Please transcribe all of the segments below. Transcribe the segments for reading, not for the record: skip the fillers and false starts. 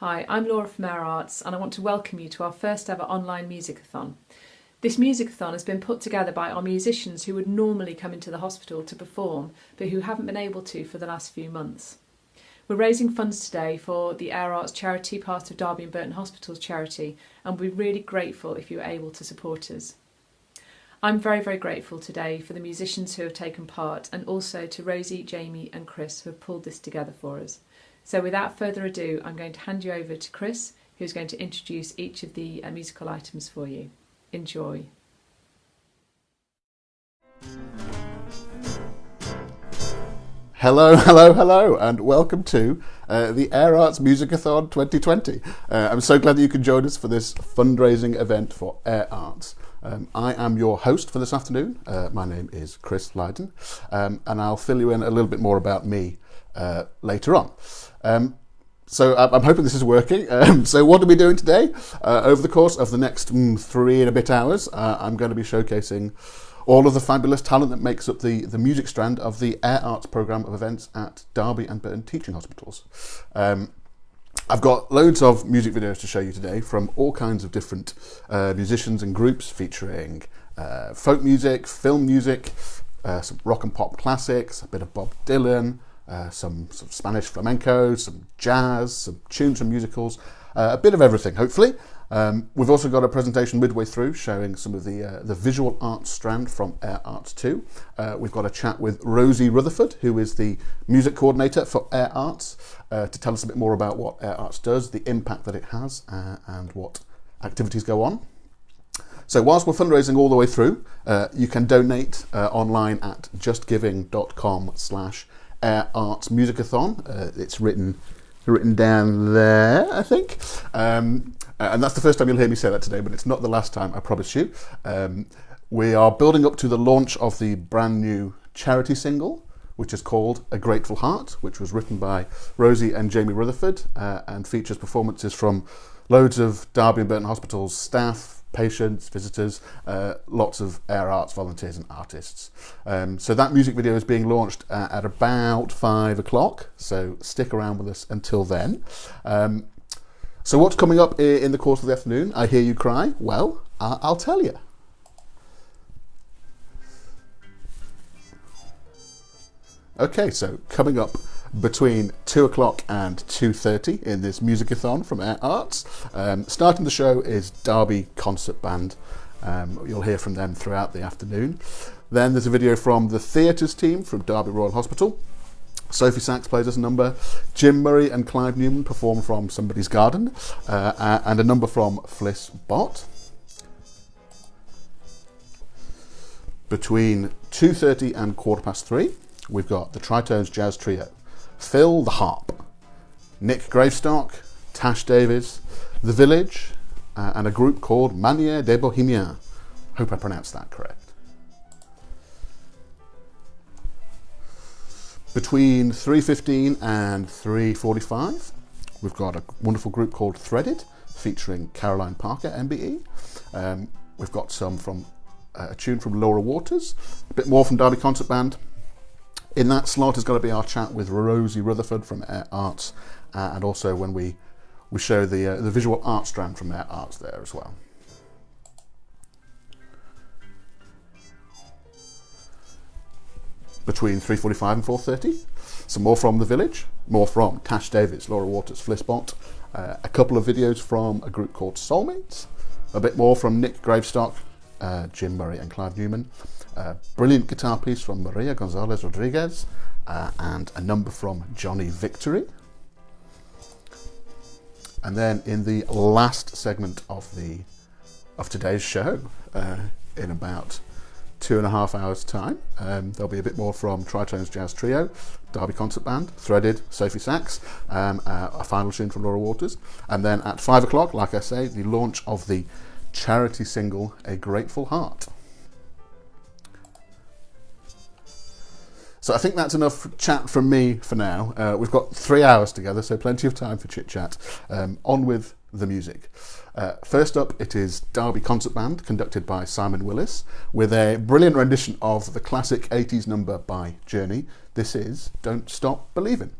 Hi, I'm Laura from Air Arts and I want to welcome you to our first ever online Musicathon. This Musicathon has been put together by our musicians who would normally come into the hospital to perform but who haven't been able to for the last few months. We're raising funds today for the Air Arts charity, part of Derby and Burton Hospital's charity, and we're really grateful if you're able to support us. I'm very grateful today for the musicians who have taken part and also to Rosie, Jamie and Chris who have pulled this together for us. So without further ado, I'm going to hand you over to Chris, who's going to introduce each of the musical items for you. Enjoy. Hello, and welcome to the Air Arts Musicathon 2020. I'm so glad that you can join us for this fundraising event for Air Arts. I am your host for this afternoon. My name is Chris Lydon, and I'll fill you in a little bit more about me later on. So I'm hoping this is working. So what are we doing today? Over the course of the next 3 and a bit hours, I'm going to be showcasing all of the fabulous talent that makes up the music strand of the Air Arts programme of events at Derby and Burton Teaching Hospitals. I've got loads of music videos to show you today from all kinds of different musicians and groups featuring folk music, film music, some rock and pop classics, a bit of Bob Dylan, some Spanish flamenco, some jazz, some tunes from musicals, a bit of everything, hopefully. We've also got a presentation midway through showing some of the visual arts strand from Air Arts 2. We've got a chat with Rosie Rutherford, who is the music coordinator for Air Arts, to tell us a bit more about what Air Arts does, the impact that it has, and what activities go on. So whilst we're fundraising all the way through, you can donate online at justgiving.com/Air Arts Musicathon. It's written down there, I think. And that's the first time you'll hear me say that today, but it's not the last time, I promise you. We are building up to the launch of the brand new charity single, which is called A Grateful Heart, which was written by Rosie and Jamie Rutherford, and features performances from loads of Derby and Burton Hospital's staff, patients, visitors, lots of Air Arts volunteers and artists. So that music video is being launched at about 5 o'clock, so stick around with us until then. So what's coming up in the course of the afternoon? I hear you cry. Well, I'll tell you. Okay, so coming up between 2 o'clock and 2:30 in this Musicathon from Air Arts. Starting the show is Derby Concert Band. You'll hear from them throughout the afternoon. Then there's a video from the theatres team from Derby Royal Hospital. Sophie Sachs plays us a number. Jim Murray and Clive Newman perform from Somebody's Garden, and a number from Fliss Bott. Between 2:30 and 3:15, we've got the Tritones Jazz Trio. Phil the Harp, Nick Gravestock, Tash Davies, The Village, and a group called Manière des Bohémiens. Hope I pronounced that correct. Between 3:15 and 3:45, we've got a wonderful group called Threaded, featuring Caroline Parker, MBE. We've got some from a tune from Laura Waters, a bit more from Derby Concert Band. In that slot is going to be our chat with Rosie Rutherford from Air Arts, and also when we show the visual art strand from Air Arts there as well. Between 3:45 and 4:30, some more from The Village, more from Tash Davies, Laura Waters, Fliss Bott, a couple of videos from a group called Soulmates, a bit more from Nick Gravestock, Jim Murray and Clive Newman, a brilliant guitar piece from Maria Gonzalez Rodriguez, and a number from Johnny Victory. And then in the last segment of today's show, in about 2.5 hours' time, there'll be a bit more from Tritones Jazz Trio, Derby Concert Band, Threaded, Sophie Sachs, a final tune from Laura Waters, and then at 5 o'clock, like I say, the launch of the charity single A Grateful Heart. So I think that's enough chat from me for now. We've got 3 hours together, so plenty of time for chit-chat. On with the music. First up, it is Derby Concert Band, conducted by Simon Willis, with a brilliant rendition of the classic 80s number by Journey. This is Don't Stop Believin'.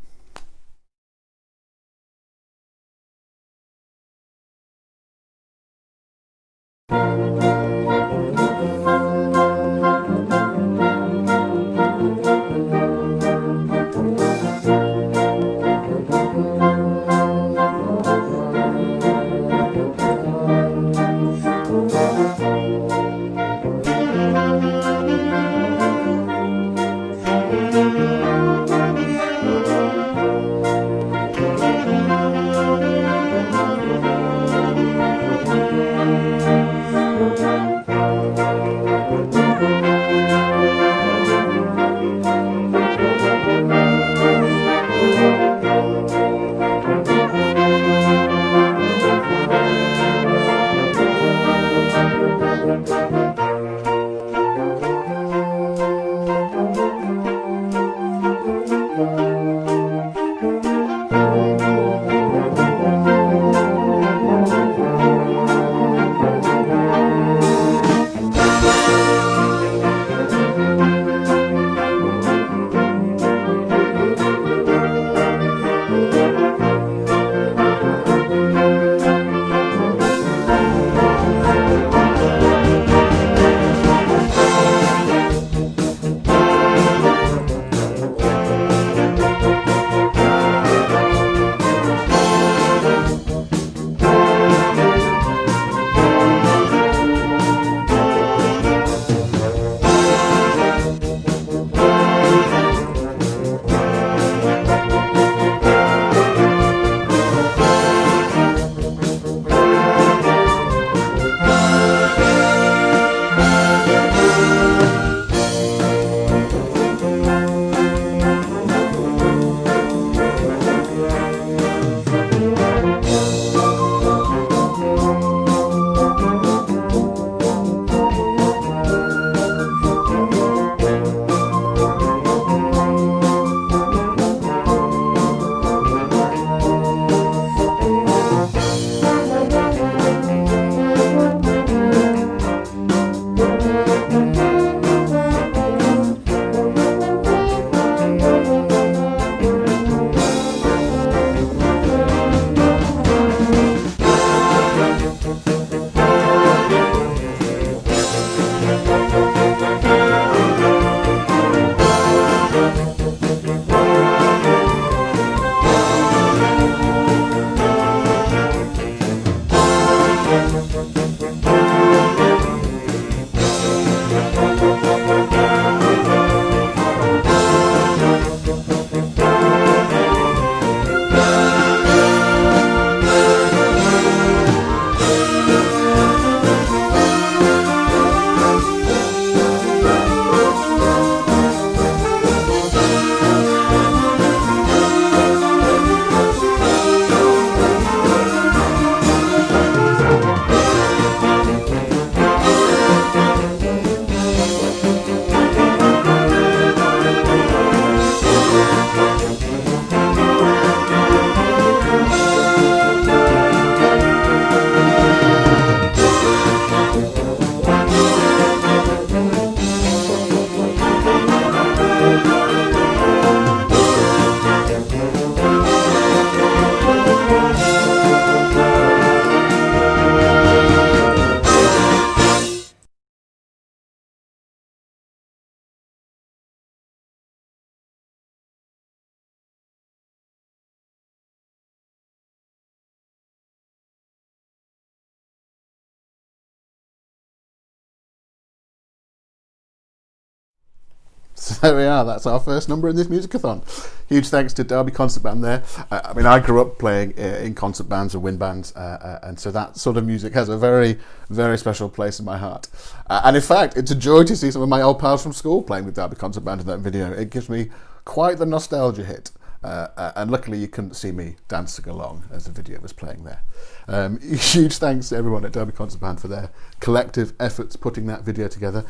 So there we are, that's our first number in this Musicathon. Huge thanks to Derby Concert Band there. I mean, I grew up playing in concert bands and wind bands, and so that sort of music has a very, very special place in my heart. And in fact, it's a joy to see some of my old pals from school playing with Derby Concert Band in that video. It gives me quite the nostalgia hit. And luckily you couldn't see me dancing along as the video was playing there. Huge thanks to everyone at Derby Concert Band for their collective efforts putting that video together.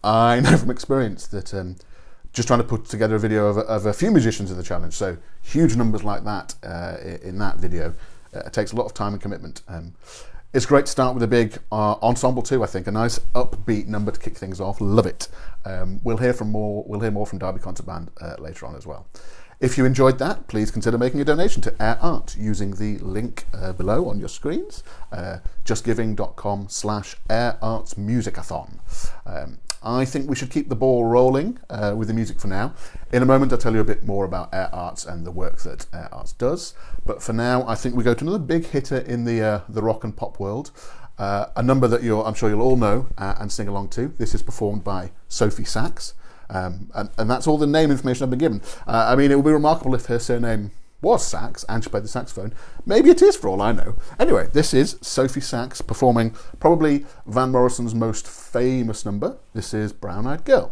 I know from experience that just trying to put together a video of a few musicians in the challenge, so huge numbers like that in that video, takes a lot of time and commitment. It's great to start with a big ensemble too, I think, a nice upbeat number to kick things off. Love it. We'll hear more from Derby Concert Band later on as well. If you enjoyed that, please consider making a donation to Air Art using the link below on your screens, justgiving.com/airartsmusicathon. I think we should keep the ball rolling with the music for now. In a moment, I'll tell you a bit more about Air Arts and the work that Air Arts does. But for now, I think we go to another big hitter in the rock and pop world. A number that I'm sure you'll all know and sing along to. This is performed by Sophie Sachs. And that's all the name information I've been given. I mean, it would be remarkable if her surname was Sachs and she played the saxophone. Maybe it is, for all I know. Anyway, this is Sophie Sachs performing probably Van Morrison's most famous number. This is Brown Eyed Girl.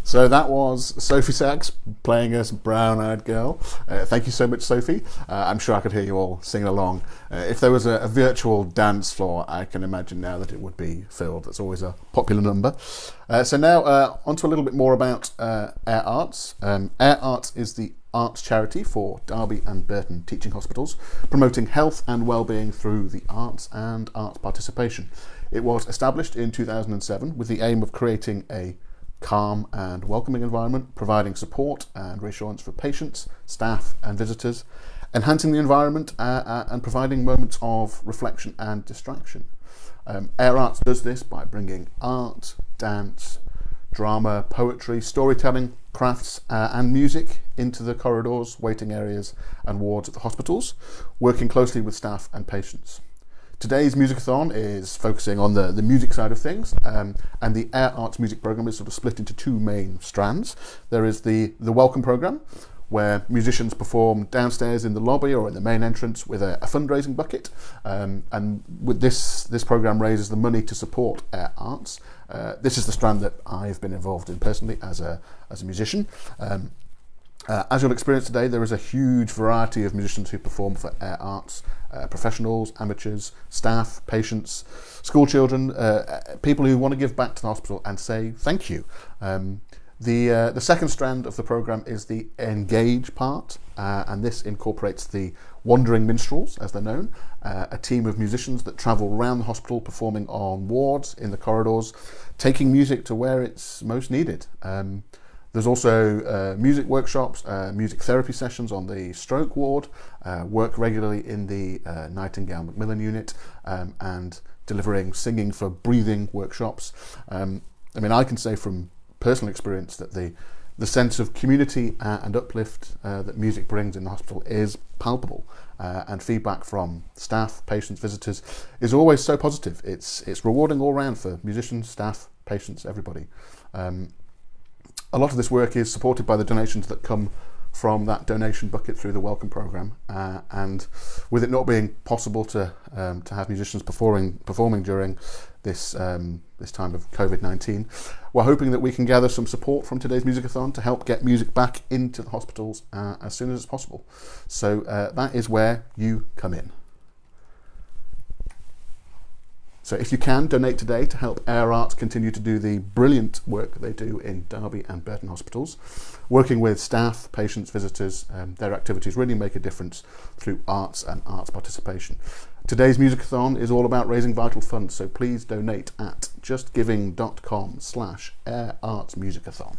So that was Sophie Sachs playing us Brown Eyed Girl. Thank you so much, Sophie. I'm sure I could hear you all singing along. If there was a virtual dance floor, I can imagine now that it would be filled. That's always a popular number. So now on to a little bit more about Air Arts. Air Arts is the arts charity for Derby and Burton teaching hospitals, promoting health and well-being through the arts and arts participation. It was established in 2007 with the aim of creating a calm and welcoming environment, providing support and reassurance for patients, staff and visitors, enhancing the environment and providing moments of reflection and distraction. Air Arts does this by bringing art, dance, drama, poetry, storytelling, crafts and music into the corridors, waiting areas and wards at the hospitals, working closely with staff and patients. Today's Musicathon is focusing on the music side of things, and the Air Arts music programme is sort of split into two main strands. There is the Welcome programme, where musicians perform downstairs in the lobby or in the main entrance with a fundraising bucket. And with this programme raises the money to support Air Arts. This is the strand that I've been involved in personally as a musician. As you'll experience today, there is a huge variety of musicians who perform for Air Arts, professionals, amateurs, staff, patients, school children, people who want to give back to the hospital and say thank you. The second strand of the programme is the Engage part, and this incorporates the Wandering Minstrels, as they're known, a team of musicians that travel around the hospital performing on wards, in the corridors, taking music to where it's most needed. There's also music workshops, music therapy sessions on the stroke ward, work regularly in the Nightingale Macmillan unit, and delivering singing for breathing workshops. I mean, I can say from personal experience that the sense of community and uplift that music brings in the hospital is palpable, and feedback from staff, patients, visitors is always so positive. It's rewarding all round for musicians, staff, patients, everybody. A lot of this work is supported by the donations that come from that donation bucket through the Welcome programme, and with it not being possible to have musicians performing during this time of COVID-19, we're hoping that we can gather some support from today's Musicathon to help get music back into the hospitals as soon as it's possible. So that is where you come in. So if you can, donate today to help Air Arts continue to do the brilliant work that they do in Derby and Burton hospitals. Working with staff, patients, visitors, their activities really make a difference through arts and arts participation. Today's Musicathon is all about raising vital funds, so please donate at justgiving.com/Air Arts Musicathon.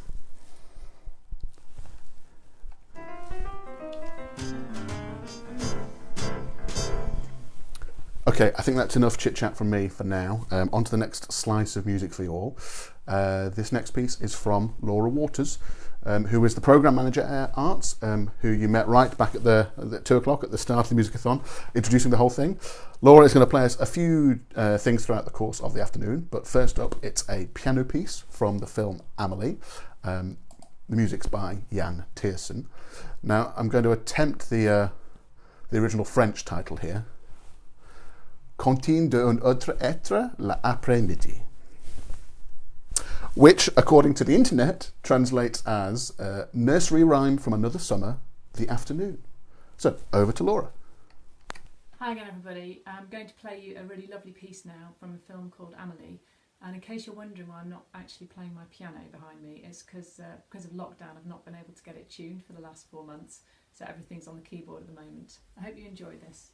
Okay, I think that's enough chit-chat from me for now. On to the next slice of music for you all. This next piece is from Laura Waters, who is the Programme Manager at Air Arts, who you met right back at 2 o'clock at the start of the Musicathon, introducing the whole thing. Laura is going to play us a few things throughout the course of the afternoon, but first up it's a piano piece from the film Amelie. The music's by Jan Tiersen. Now I'm going to attempt the original French title here. Cantine d'un autre être l'après-midi, which, according to the internet, translates as nursery rhyme from another summer, the afternoon. So, over to Laura. Hi again, everybody. I'm going to play you a really lovely piece now from a film called Amelie. And in case you're wondering why I'm not actually playing my piano behind me, it's because of lockdown I've not been able to get it tuned for the last 4 months, so everything's on the keyboard at the moment. I hope you enjoy this.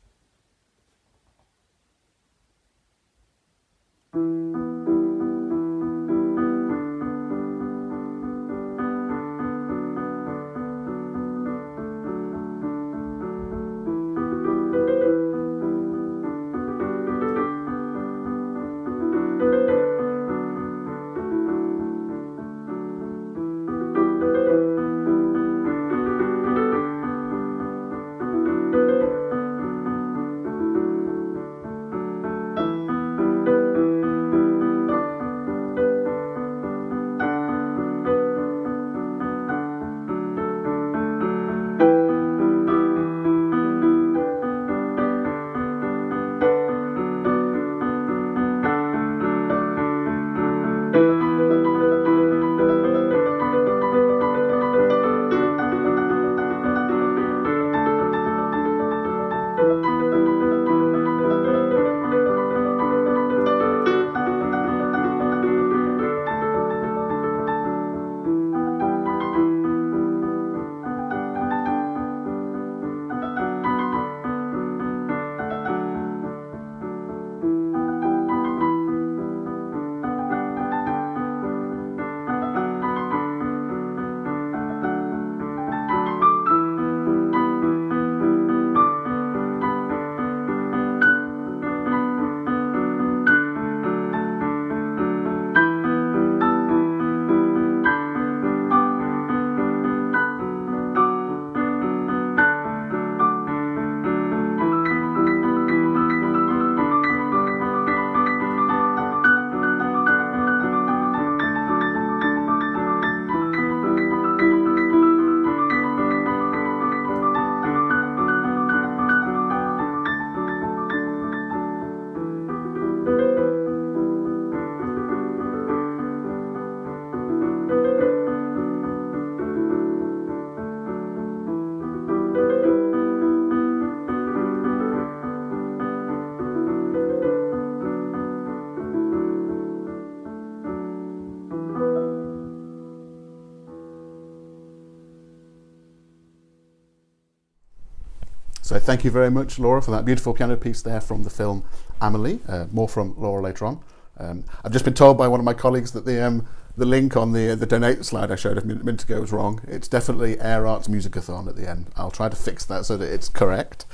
So thank you very much, Laura, for that beautiful piano piece there from the film Amelie. More from Laura later on. I've just been told by one of my colleagues that the link on the donate slide I showed a minute ago was wrong. It's definitely Air Arts Musicathon at the end. I'll try to fix that so that it's correct.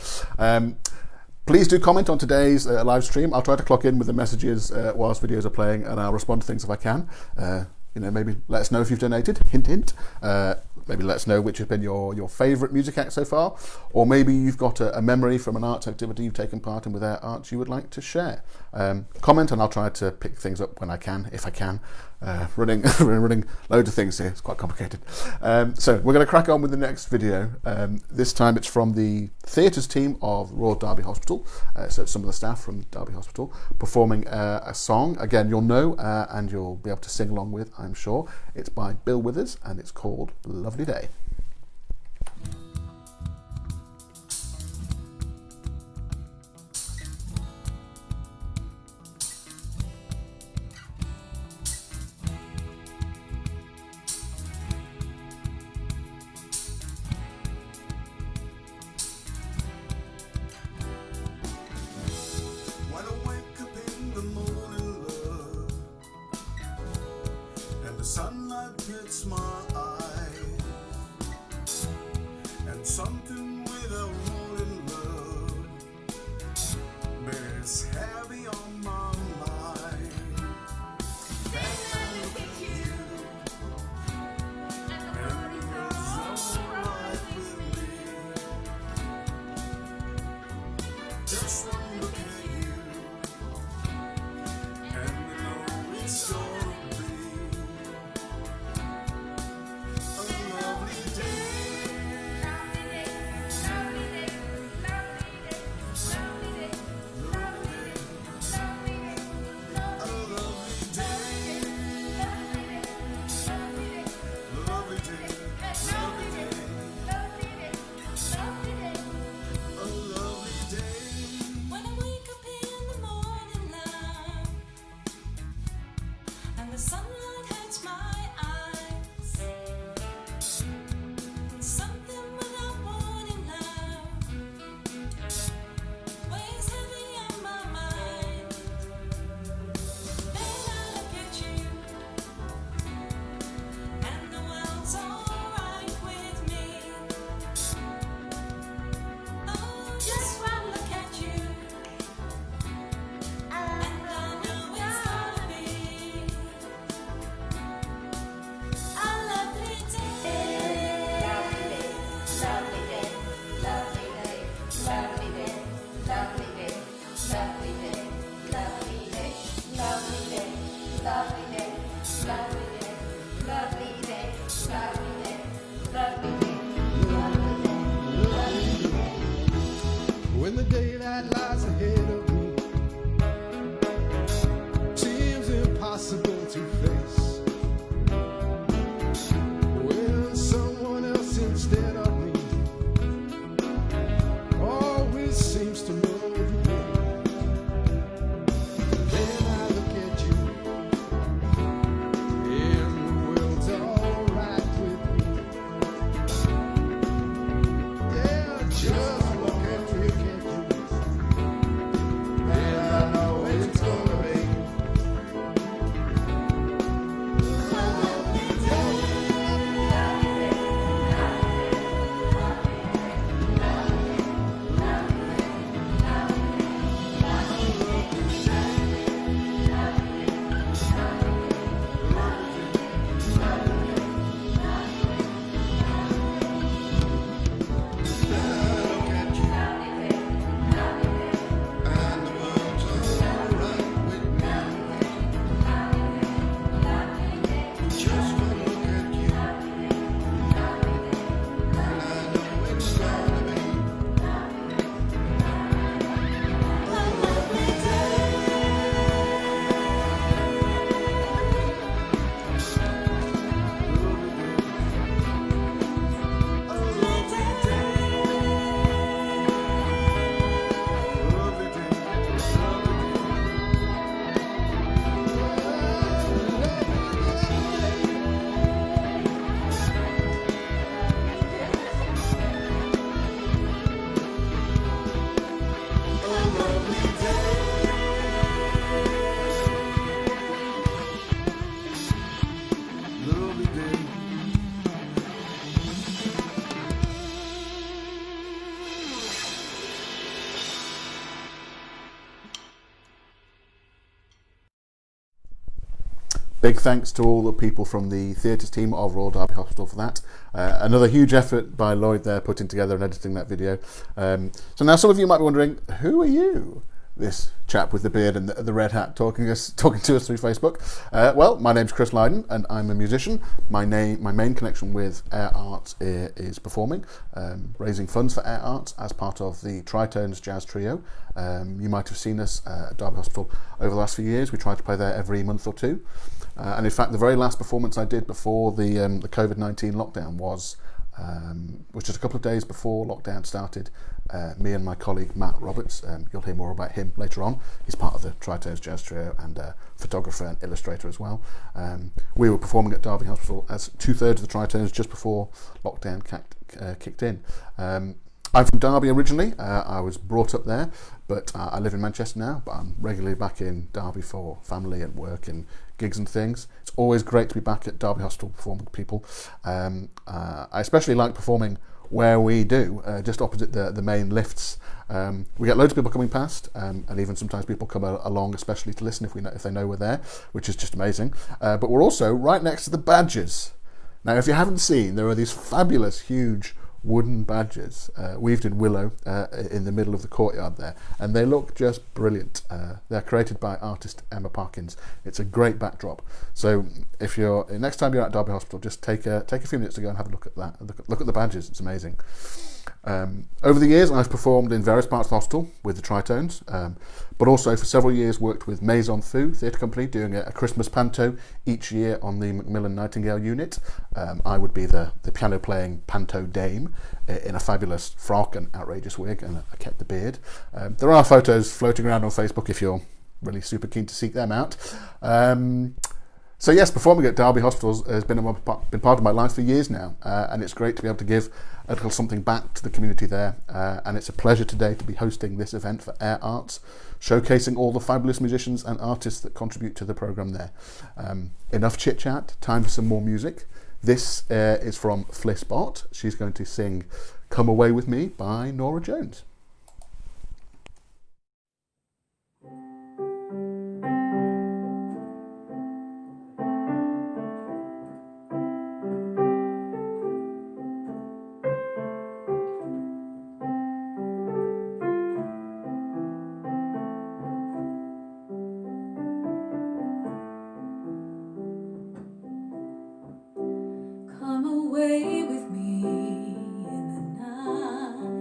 Please do comment on today's live stream. I'll try to clock in with the messages whilst videos are playing, and I'll respond to things if I can. Maybe let us know if you've donated. Hint, hint. Maybe let us know which has been your favourite music act so far, or maybe you've got a memory from an arts activity you've taken part in with Air Arts you would like to share. Comment and I'll try to pick things up when I can, if I can. Running loads of things here, it's quite complicated. So we're going to crack on with the next video. This time it's from the theatres team of Royal Derby Hospital, so it's some of the staff from Derby Hospital performing a song. Again, you'll know and you'll be able to sing along with, I'm sure. It's by Bill Withers and it's called Lovely Day. The sunlight hits my eye, and something without holding love bears heavy on my mind. Then I look at you, and it's alright with me. Just one look at you, and we know it's all. Big thanks to all the people from the theatres team of Royal Derby Hospital for that. Another huge effort by Lloyd there putting together and editing that video. So now some of you might be wondering, who are you? This chap with the beard and the red hat talking to us through Facebook. Well, my name's Chris Lydon and I'm a musician. My main connection with Air Arts is performing, raising funds for Air Arts as part of the Tritones Jazz Trio. You might have seen us at Derby Hospital over the last few years. We try to play there every month or two. And in fact, the very last performance I did before the COVID-19 lockdown was just a couple of days before lockdown started. Me and my colleague Matt Roberts, you'll hear more about him later on. He's part of the Tritones Jazz Trio and photographer and illustrator as well. We were performing at Derby Hospital as 2/3 of the Tritones just before lockdown kicked in. I'm from Derby originally. I was brought up there, but I live in Manchester now, but I'm regularly back in Derby for family and work and gigs and things. It's always great to be back at Derby Hospital performing with people. I especially like performing where we do, just opposite the main lifts. We get loads of people coming past, and even sometimes people come along especially to listen if they know we're there, which is just amazing. But we're also right next to the badges. Now, if you haven't seen, there are these fabulous, huge wooden badges weaved in willow in the middle of the courtyard there, and they look just brilliant. They're created by artist Emma Parkins. It's a great backdrop. So if next time you're at Derby Hospital, just take a few minutes to go and have a look at that. Look at the badges. It's amazing. Over the years, I've performed in various parts of the hospital with the Tritones, but also for several years worked with Maison Fou Theatre Company doing a Christmas panto each year on the Macmillan Nightingale unit. I would be the piano-playing panto dame in a fabulous frock and outrageous wig, and I kept the beard. There are photos floating around on Facebook if you're really super keen to seek them out. So yes, performing at Derby Hospitals has been part of my life for years now, and it's great to be able to give a little something back to the community there. And it's a pleasure today to be hosting this event for Air Arts, showcasing all the fabulous musicians and artists that contribute to the programme there. Enough chit chat, time for some more music. This is from Fliss Bott. She's going to sing "Come Away With Me" by Norah Jones. Come away with me in the night.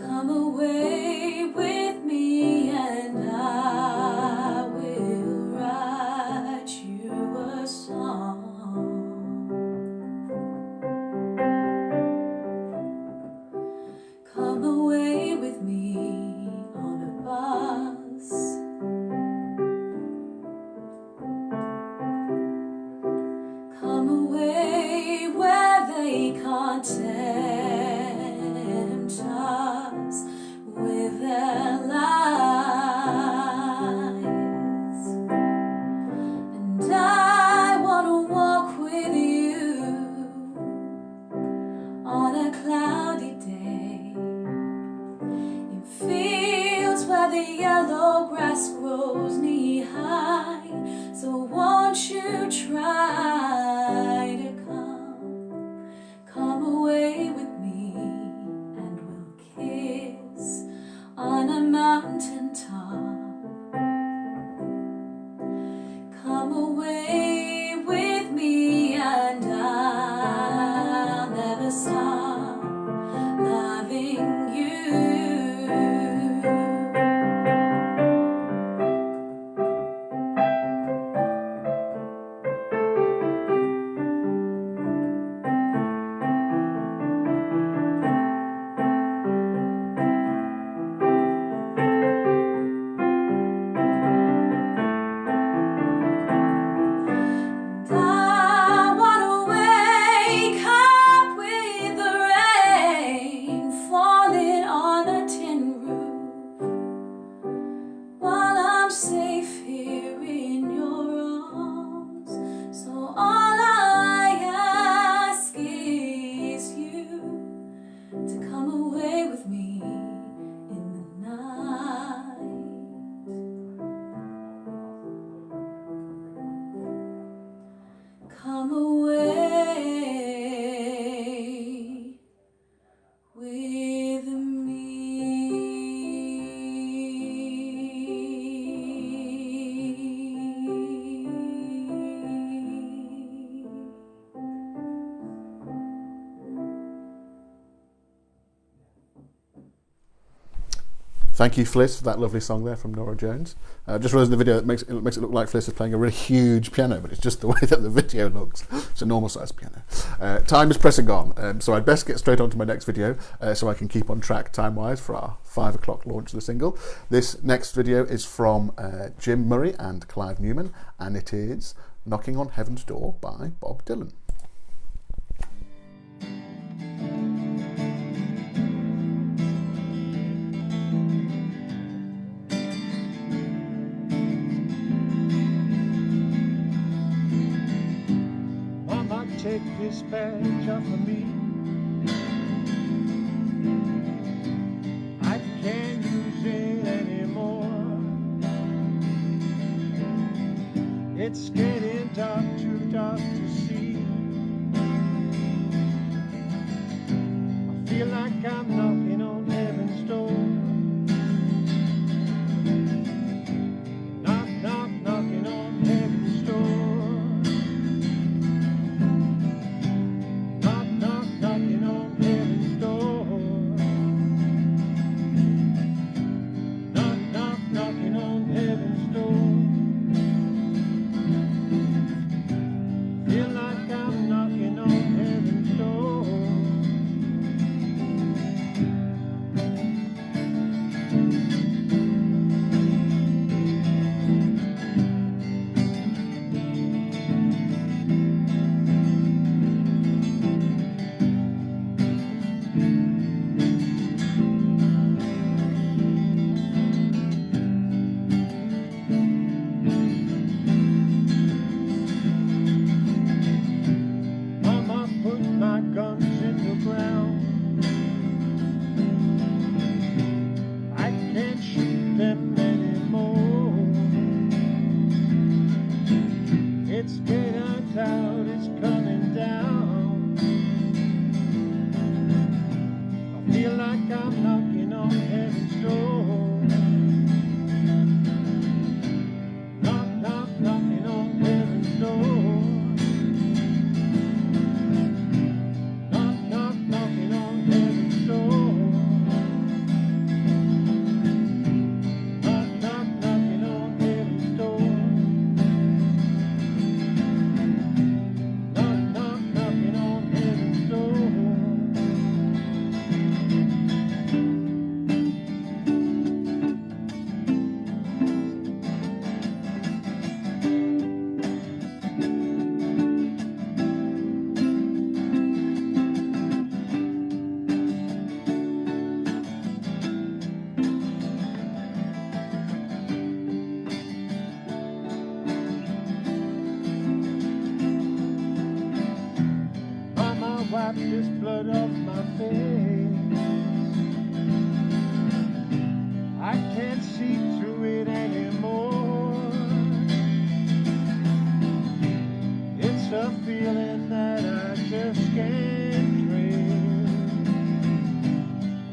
Come away with me and I will write you a song. Come away with me on a bus. Come away where they can't tempt us with their lies. And I want to walk with you on a cloudy day in fields where the yellow grass grows knee high. So won't you try to come away with me, and we'll kiss on a mountain top. Come away with me and I'll never stop loving you. with me. Thank you, Fliss, for that lovely song there from Nora Jones. Just realised in the video it makes it look like Fliss is playing a really huge piano, but it's just the way that the video looks. It's a normal sized piano. Time is pressing on, so I'd best get straight on to my next video so I can keep on track time-wise for our 5 o'clock launch of the single. This next video is from Jim Murray and Clive Newman, and it is Knocking on Heaven's Door by Bob Dylan. Take this badge off of me. I can't use it anymore. It's getting dark, too dark to see. I feel like I'm knocking on heaven's door. Knock, knock, knocking on heaven's door. Wipe this blood off my face. I can't see through it anymore. It's a feeling that I just can't trace.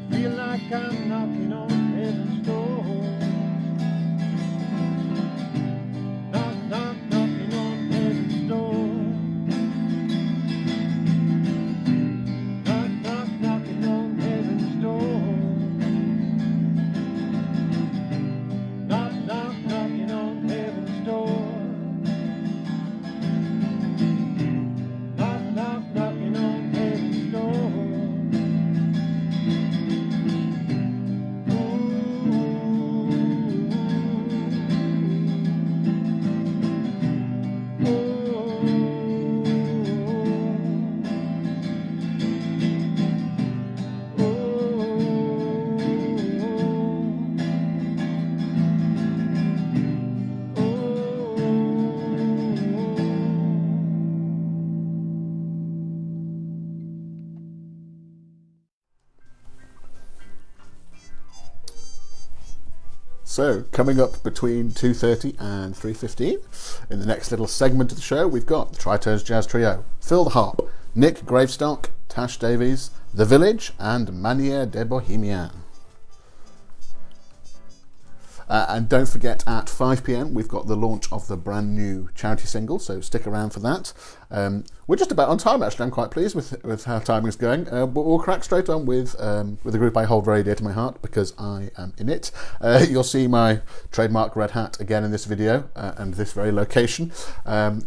Feel like I'm knocking on heaven's door. Knock, knock, knocking on heaven's door. So, coming up between 2:30 and 3:15, in the next little segment of the show, we've got the Tritones Jazz Trio, Phil the Harp, Nick Gravestock, Tash Davies, The Village and Manière de Bohemien. And don't forget, at 5 p.m, we've got the launch of the brand new charity single, so stick around for that. We're just about on time, actually. I'm quite pleased with how timing's going. But we'll crack straight on with a group I hold very dear to my heart because I am in it. You'll see my trademark red hat again in this video and this very location.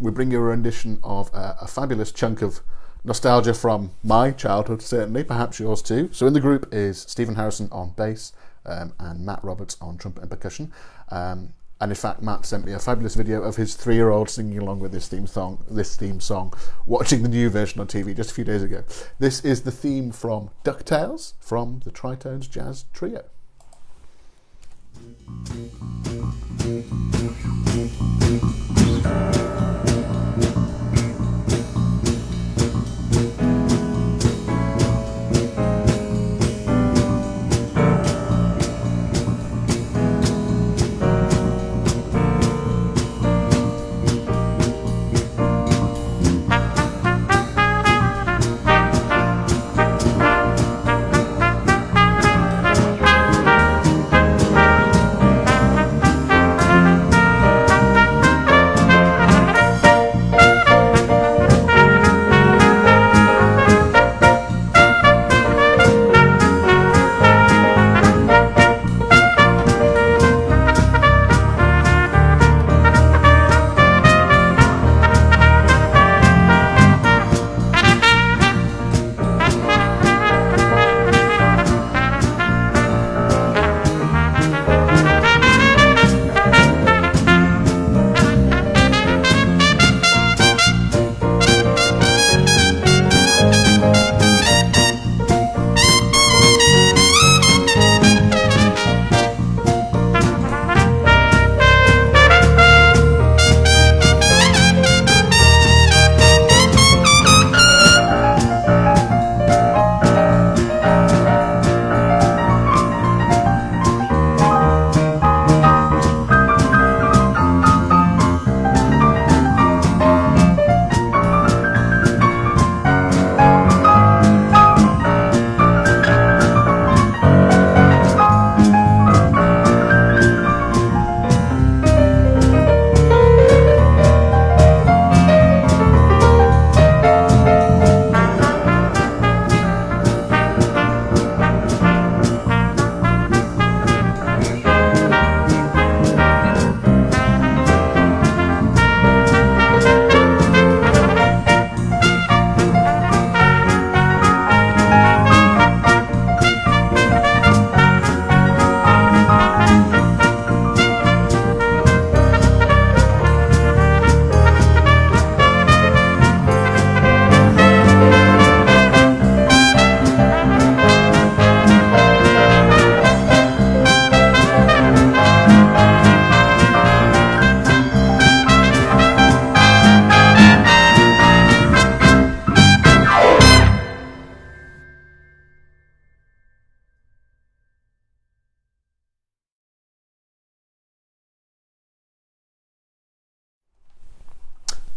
We bring you a rendition of a fabulous chunk of nostalgia from my childhood, certainly, perhaps yours too. So in the group is Stephen Harrison on bass, and Matt Roberts on trumpet and percussion. And in fact, Matt sent me a fabulous video of his 3-year-old singing along with this theme song, watching the new version on TV just a few days ago. This is the theme from DuckTales from the Tritones Jazz Trio.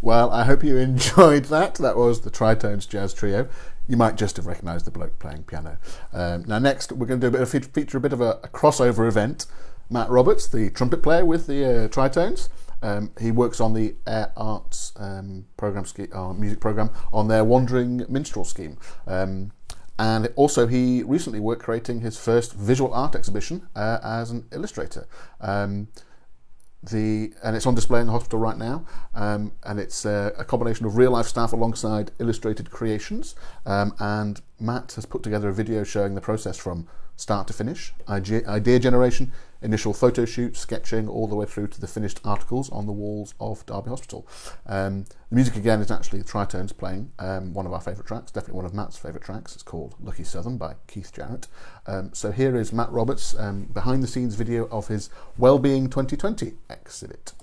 Well, I hope you enjoyed that. That was the Tritones Jazz Trio. You might just have recognised the bloke playing piano. Now next, we're going to do feature a bit of a crossover event. Matt Roberts, the trumpet player with the Tritones, he works on the Air Arts music program on their Wandering Minstrel scheme. And also he recently worked creating his first visual art exhibition as an illustrator. And it's on display in the hospital right now, and it's a combination of real life staff alongside illustrated creations, and Matt has put together a video showing the process from start to finish, idea generation, initial photo shoots, sketching, all the way through to the finished articles on the walls of Derby Hospital. The music again is actually the Tritones playing one of our favourite tracks, definitely one of Matt's favourite tracks. It's called Lucky Southern by Keith Jarrett. So here is Matt Roberts' behind the scenes video of his Wellbeing 2020 exhibit.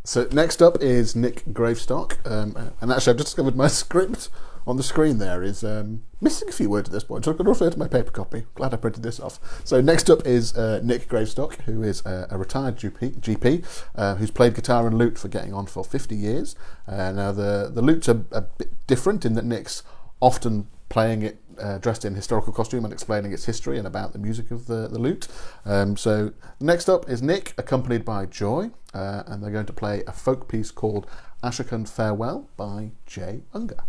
So next up is Nick Gravestock, and actually I've just discovered my script on the screen there is missing a few words at this point, so I'm going to refer to my paper copy. Glad I printed this off. So next up is Nick Gravestock, who is a retired GP who's played guitar and lute for getting on for 50 years. Now the lutes are a bit different in that Nick's often playing it dressed in historical costume and explaining its history and about the music of the lute. So next up is Nick, accompanied by Joy, and they're going to play a folk piece called Ashokund Farewell by Jay Unger.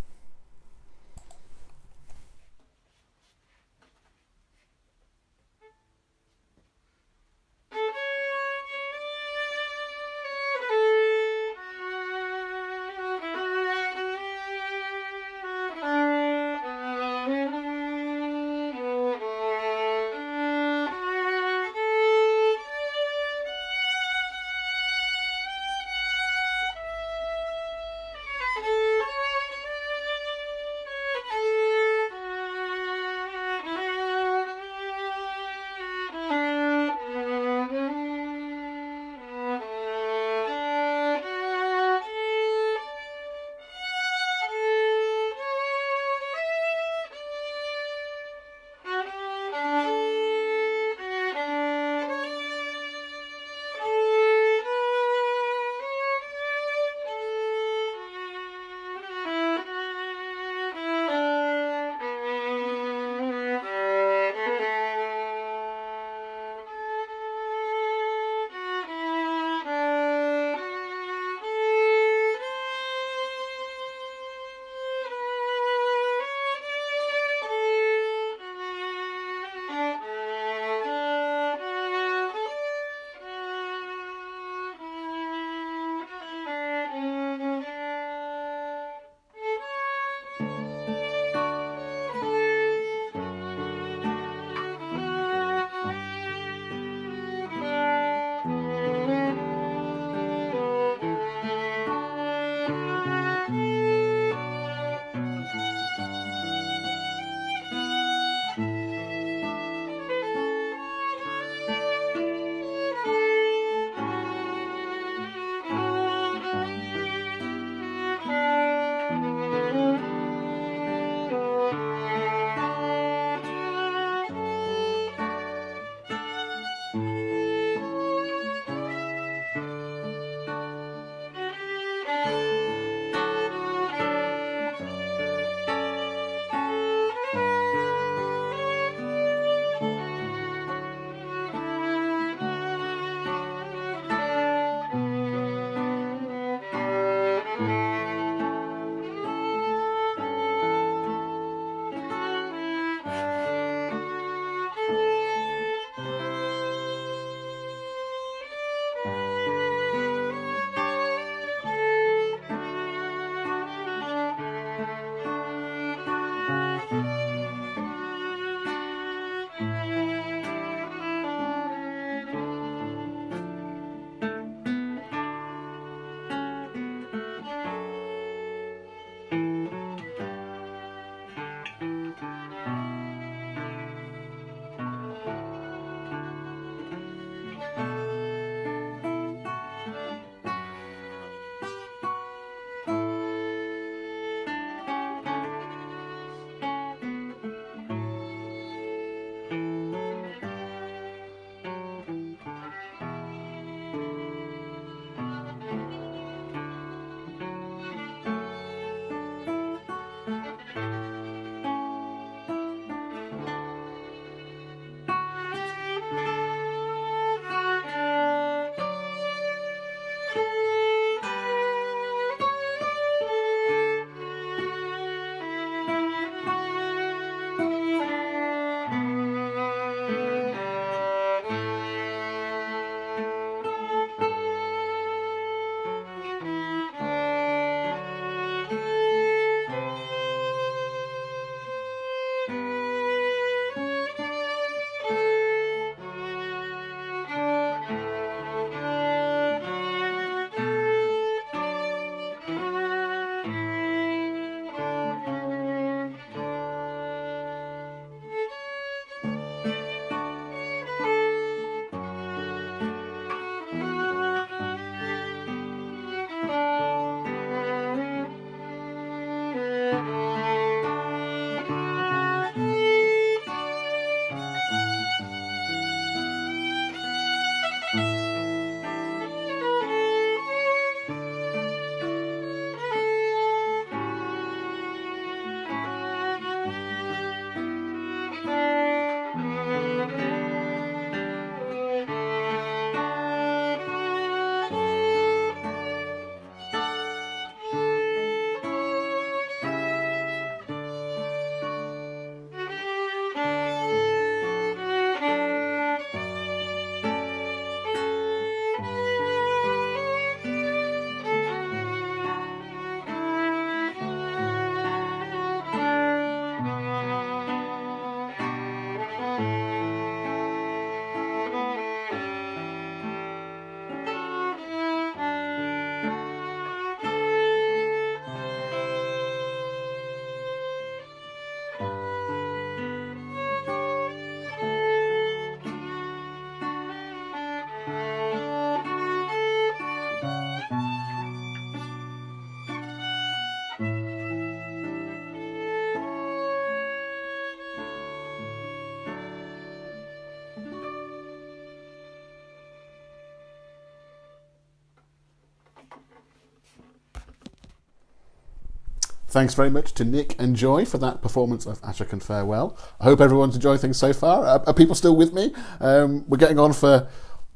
Thanks very much to Nick and Joy for that performance of Asher Can Farewell. I hope everyone's enjoying things so far. Are people still with me? We're getting on for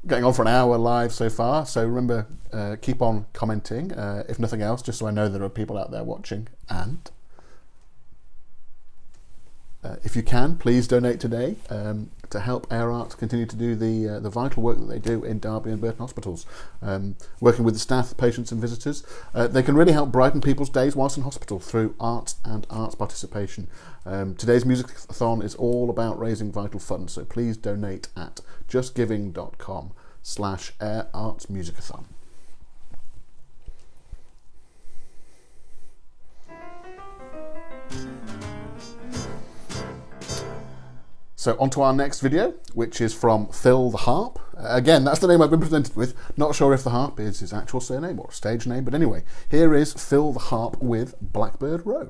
an hour live so far, so remember, keep on commenting, if nothing else, just so I know there are people out there watching. And if you can, please donate today to help Air Arts continue to do the vital work that they do in Derby and Burton hospitals. Working with the staff, patients and visitors, they can really help brighten people's days whilst in hospital through arts and arts participation. Today's Musicathon is all about raising vital funds, so please donate at justgiving.com/Air Arts Musicathon. So on to our next video, which is from Phil the Harp. Again, that's the name I've been presented with. Not sure if the Harp is his actual surname or stage name, but anyway, here is Phil the Harp with Blackbird Row.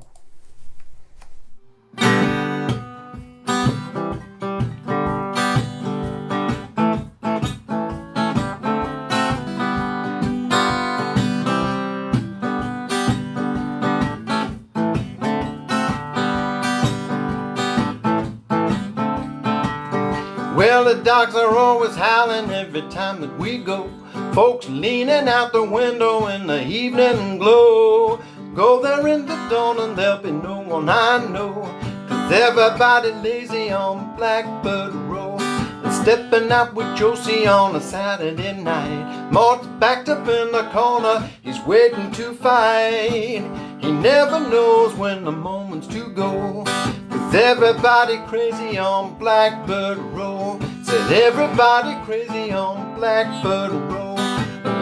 Well, the dogs are always howling every time that we go. Folks leaning out the window in the evening glow. Go there in the dawn and there'll be no one I know, 'cause everybody lazy on Blackbird Row. And stepping out with Josie on a Saturday night. Mort's backed up in the corner, he's waiting to fight. He never knows when the moment's to go, 'cause everybody crazy on Blackbird Row. Said everybody crazy on Blackbird Row.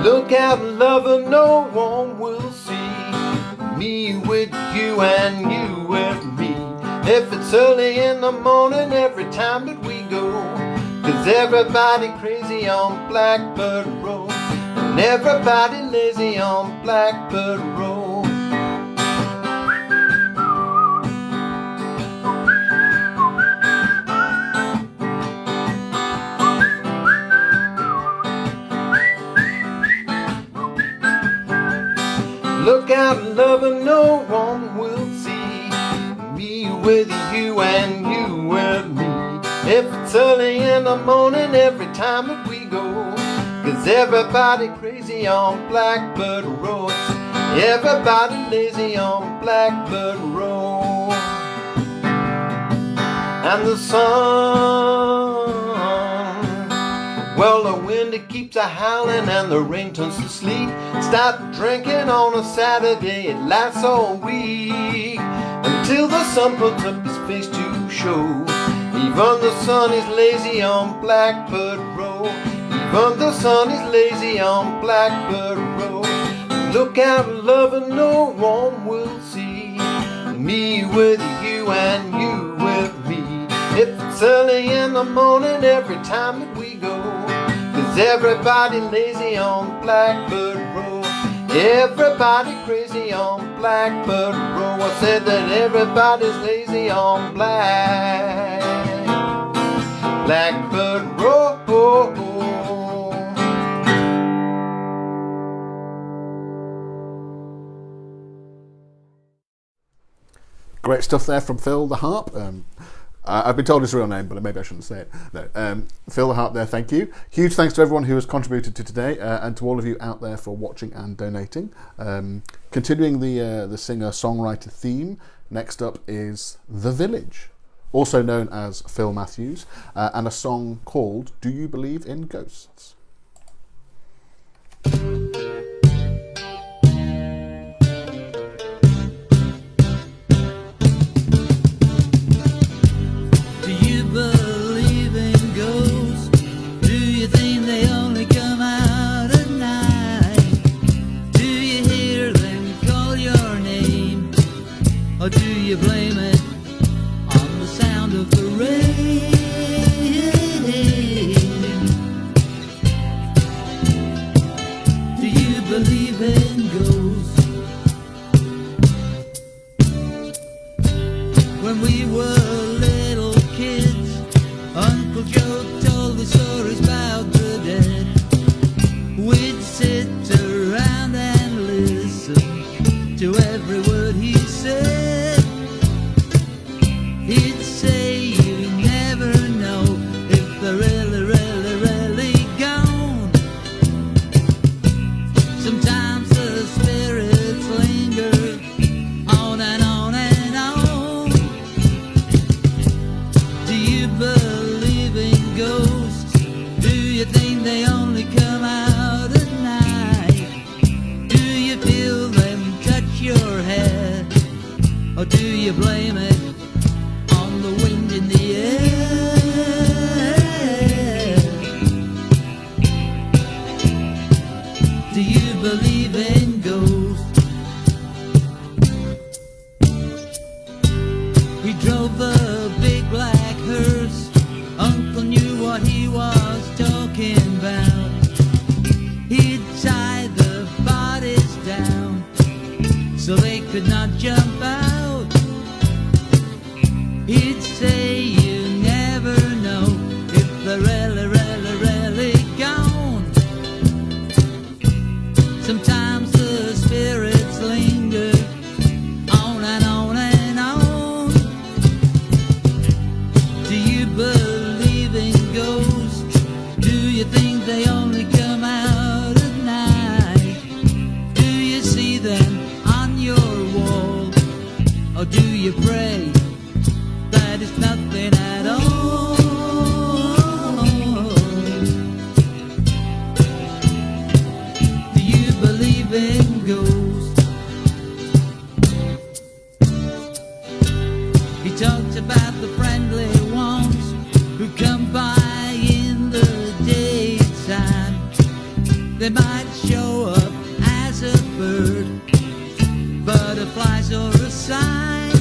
Look out, lover, no one will see. Me with you and you with me. If it's early in the morning every time that we go, 'cause everybody crazy on Blackbird Row. And everybody lazy on Blackbird Row. Look out, lover, no one will see. Me with you and you with me. If it's early in the morning every time that we go, 'cause everybody crazy on Blackbird Row. Everybody lazy on Blackbird Row. And the sun, well, the wind it keeps a-howling and the rain turns to sleet. Start drinking on a Saturday, it lasts all week, until the sun puts up his face to show. Even the sun is lazy on Blackbird Row. Even the sun is lazy on Blackbird Row. Look out, lover, no one will see. Me with you and you with me. If it's early in the morning every time that we go, 'cause everybody lazy on Blackbird Row. Everybody crazy on Blackbird Row. I said that everybody's lazy on Blackbird Row. Great stuff there from Phil the Harp. I've been told his real name, but maybe I shouldn't say it. No, Phil the Harp there, thank you. Huge thanks to everyone who has contributed to today, and to all of you out there for watching and donating. Continuing the singer-songwriter theme, next up is The Village, also known as Phil Matthews, and a song called Do You Believe in Ghosts? Believe in ghosts? Do you think they only come out at night? Do you hear them call your name? Or do you blame it on the sound of the rain? They might show up as a bird, butterflies or a sign.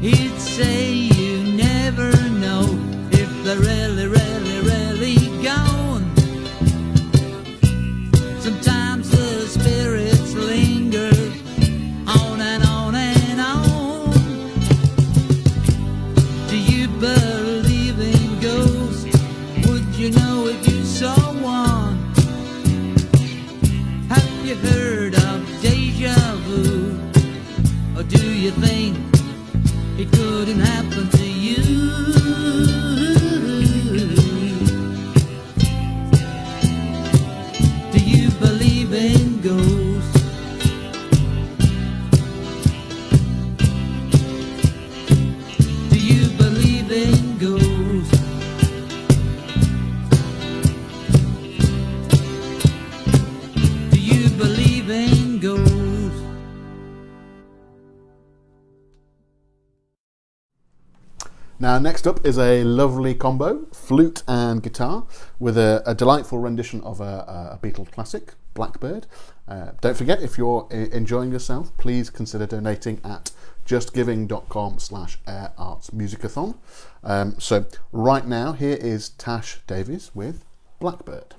He'd say you never know if they're really, really, really gone. Sometimes the spirits linger on and on and on. Do you believe in ghosts? Would you know if you saw one? Have you heard of deja vu? Or do you think it couldn't happen to you? Do you believe in ghosts? Do you believe in ghosts? Do you believe in ghosts? Now, next up is a lovely combo, flute and guitar, with a delightful rendition of a Beatles classic, Blackbird. Don't forget, if you're enjoying yourself, please consider donating at justgiving.com/airartsmusicathon. So right now, here is Tash Davies with Blackbird.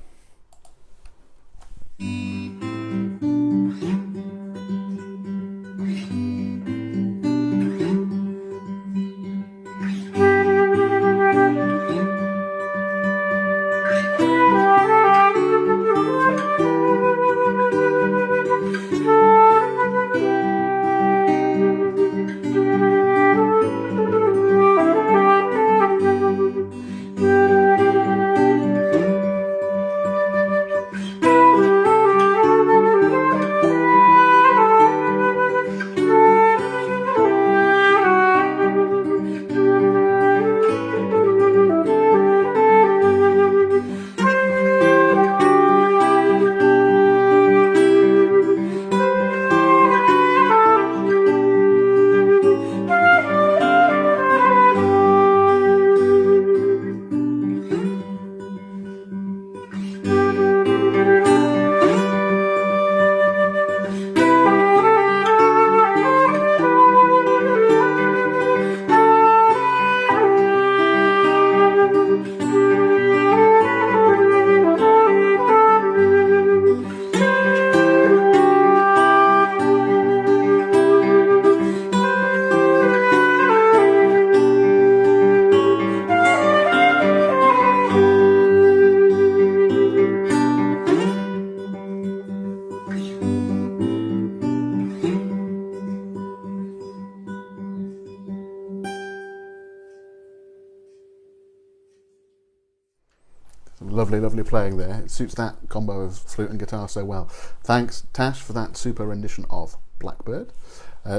Lovely, lovely playing there. It suits that combo of flute and guitar so well. Thanks, Tash, for that super rendition of Blackbird.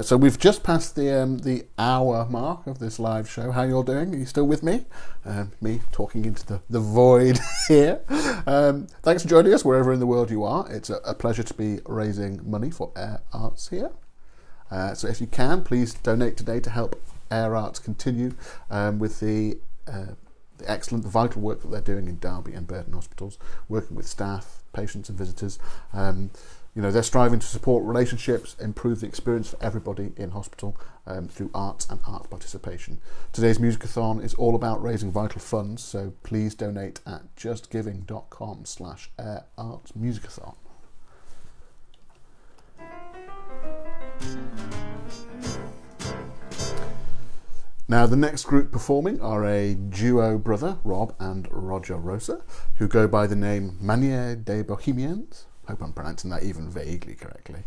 So we've just passed the hour mark of this live show. How you all doing? Are you still with me? Me talking into the void here. Thanks for joining us wherever in the world you are. It's a pleasure to be raising money for Air Arts here. So if you can, please donate today to help Air Arts continue with the excellent, vital work that they're doing in Derby and Burton hospitals, working with staff, patients and visitors. They're striving to support relationships, improve the experience for everybody in hospital through arts and art participation. Today's Musicathon is all about raising vital funds, so please donate at justgiving.com/airartsmusicathon. Now, the next group performing are a duo brother, Rob and Roger Rosa, who go by the name Manière des Bohemians. Hope I'm pronouncing that even vaguely correctly.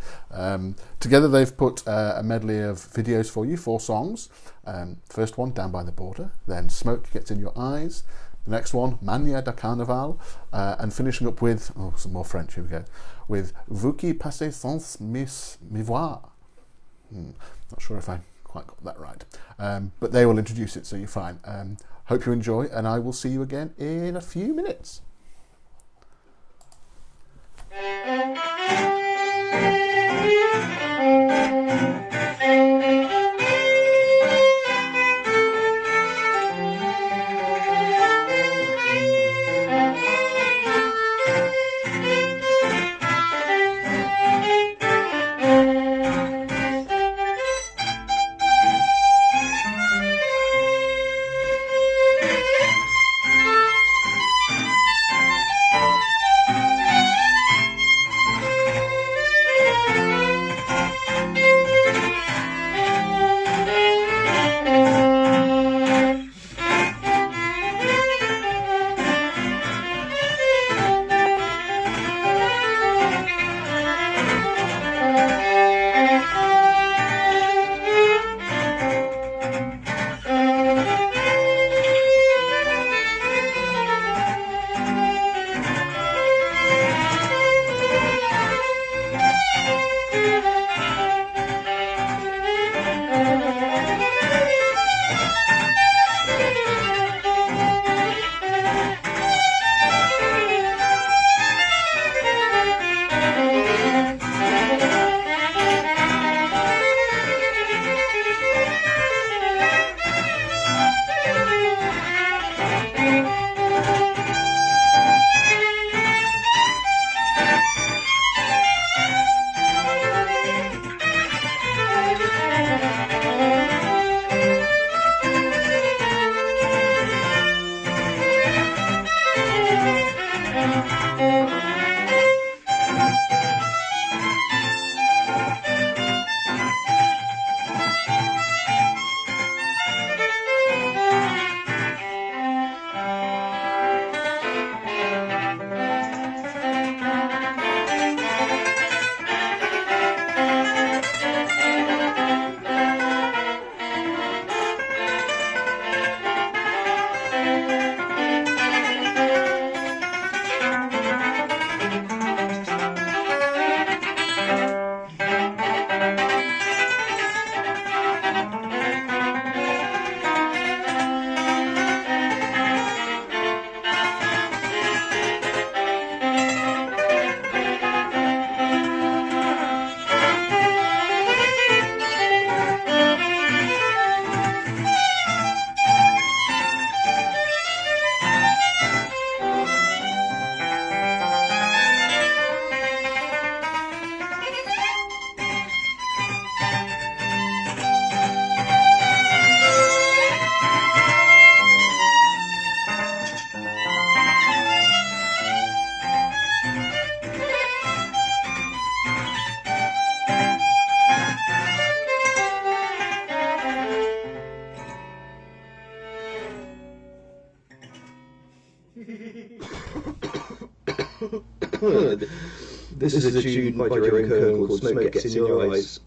Together they've put a medley of videos for you, 4 songs. First one, Down by the Border, then Smoke Gets in Your Eyes. The next one, Manière de Carnaval, and finishing up with, some more French, here we go, with Vous qui passez sans me voir. Not sure if I quite got that right. But they will introduce it, so you're fine. Hope you enjoy, and I will see you again in a few minutes. This is a tune by Jerome Kern called Smoke Gets in Your Eyes.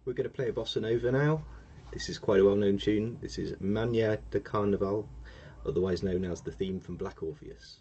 We're going to play a bossa nova now. This is quite a well-known tune. This is Mania de Carnaval, otherwise known as the theme from Black Orpheus.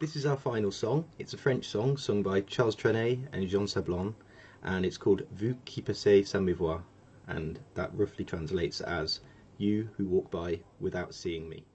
This is our final song. It's a French song sung by Charles Trenet and Jean Sablon, and it's called Vous qui passez sans me voir, and that roughly translates as You who walk by without seeing me.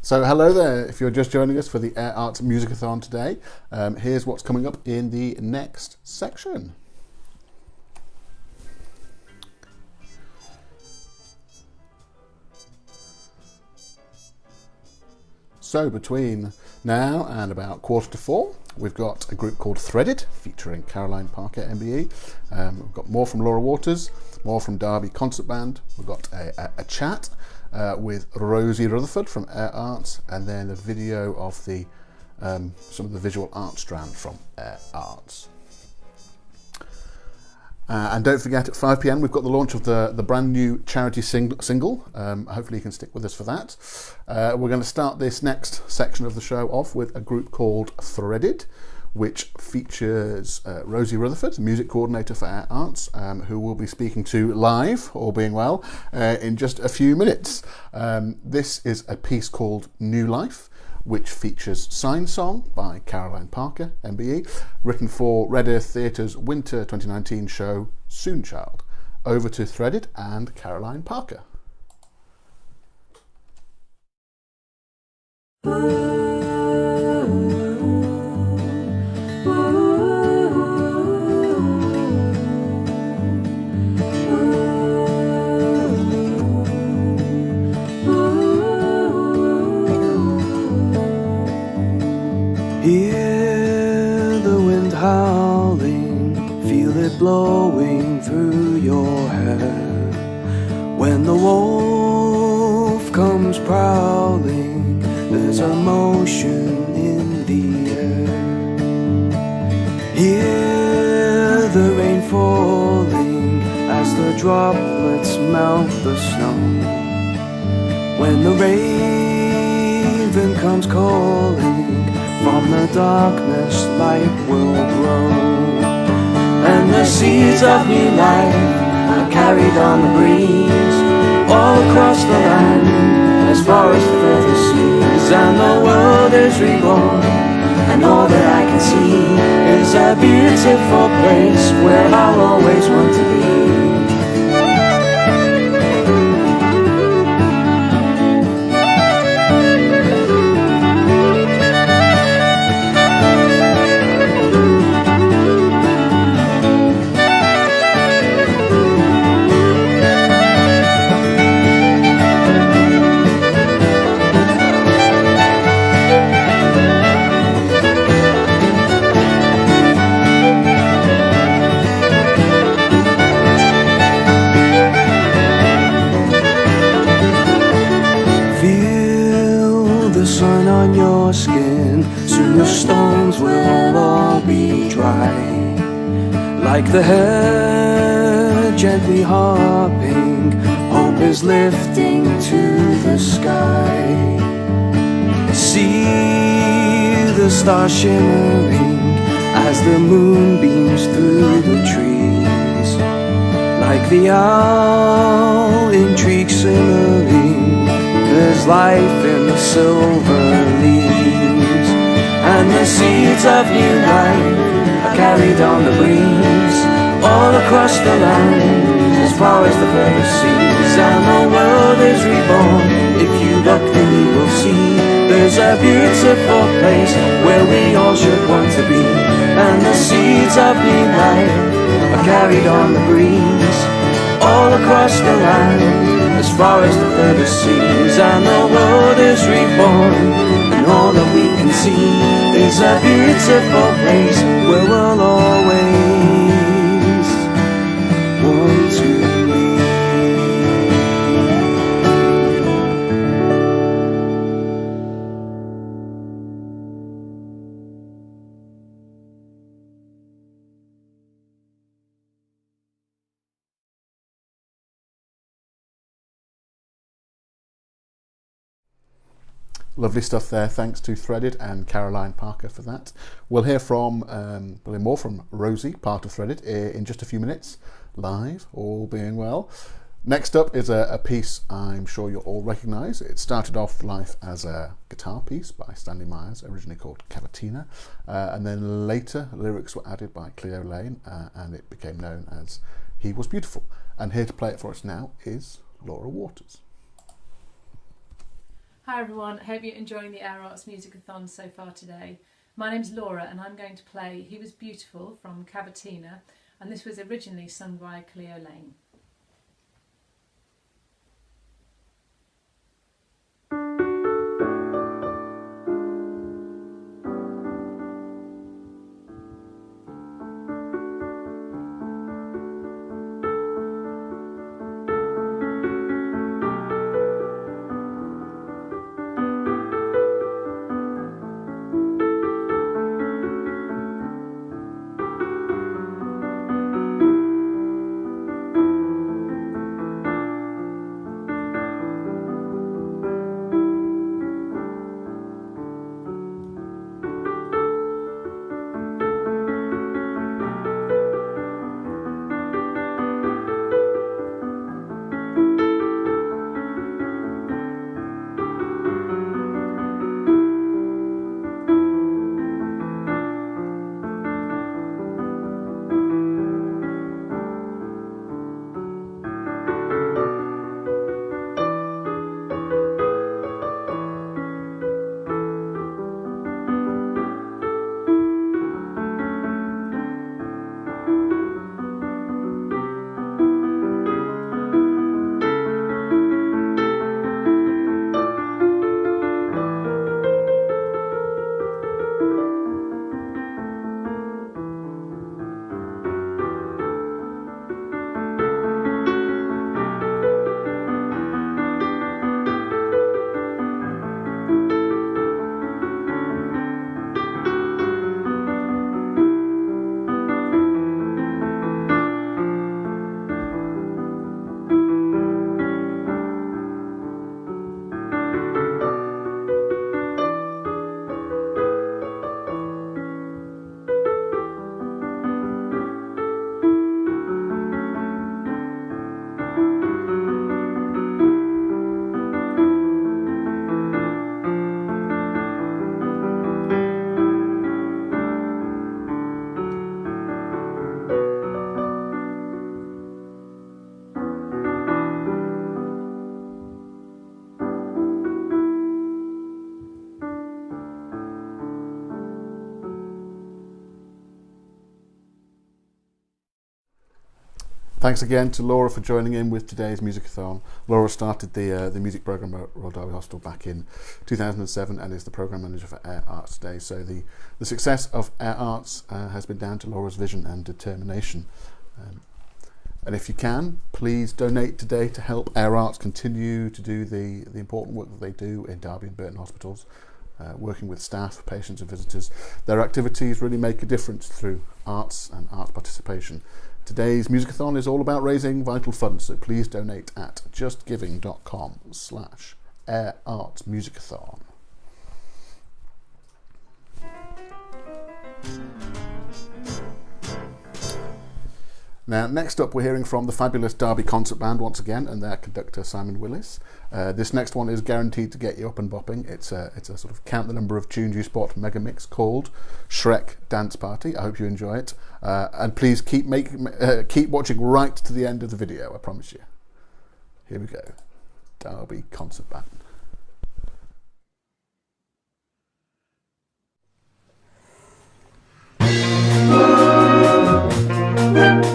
So hello there, if you're just joining us for the Air Arts Musicathon today, here's what's coming up in the next section. So between now and about 3:45, we've got a group called Threaded, featuring Caroline Parker, MBE. We've got more from Laura Waters, more from Derby Concert Band. We've got a chat with Rosie Rutherford from Air Arts, and then a video of the some of the visual art strand from Air Arts. And don't forget, at 5 p.m. we've got the launch of the brand new charity single. Hopefully you can stick with us for that. We're going to start this next section of the show off with a group called Threaded, which features Rosie Rutherford, music coordinator for Air Arts, who we'll be speaking to live, all being well, in just a few minutes. This is a piece called New Life, which features Sign Song by Caroline Parker, MBE, written for Red Earth Theatre's Winter 2019 show Soon Child. Over to Threaded and Caroline Parker. Hear the wind howling, feel it blowing through your hair. When the wolf comes prowling, there's a motion in the air. Hear the rain falling as the droplets melt the snow. When the raven comes calling, from the darkness light will grow, and the seeds of new life are carried on the breeze all across the land, as far as the furthest seas. And the world is reborn, and all that I can see is a beautiful place where I'll always want to be. Stones will all be dry, like the hair gently hopping, hope is lifting to the sky. See the stars shimmering as the moon beams through the trees, like the owl intrigue simmering, there's life in the silver leaves. And the seeds of new life are carried on the breeze all across the land, as far as the furthest seas. And the world is reborn, if you look then you will see there's a beautiful place where we all should want to be. And the seeds of new life are carried on the breeze all across the land, as far as the furthest seas. And the world is reborn, and all that we can see is a beautiful place where we'll always want to be. Lovely stuff there. Thanks to Threaded and Caroline Parker for that. We'll hear more from Rosie, part of Threaded, in just a few minutes, live, all being well. Next up is a piece I'm sure you'll all recognise. It started off life as a guitar piece by Stanley Myers, originally called Cavatina, and then later lyrics were added by Cleo Lane, and it became known as He Was Beautiful. And here to play it for us now is Laura Waters. Hi everyone, I hope you're enjoying the Air Arts Musicathon so far today. My name's Laura and I'm going to play He Was Beautiful from Cavatina, and this was originally sung by Cleo Lane. Thanks again to Laura for joining in with today's Musicathon. Laura started the music programme at Royal Derby Hospital back in 2007 and is the programme manager for Air Arts today. So the success of Air Arts has been down to Laura's vision and determination. And if you can, please donate today to help Air Arts continue to do the important work that they do in Derby and Burton hospitals, working with staff, patients and visitors. Their activities really make a difference through arts and arts participation. Today's Musicathon is all about raising vital funds, so please donate at justgiving.com/airartsmusicathon. Now, next up, we're hearing from the fabulous Derby Concert Band once again, and their conductor Simon Willis. This next one is guaranteed to get you up and bopping. It's a sort of count the number of tunes you spot mega mix called Shrek Dance Party. I hope you enjoy it, and please keep watching right to the end of the video. I promise you. Here we go, Derby Concert Band. Thank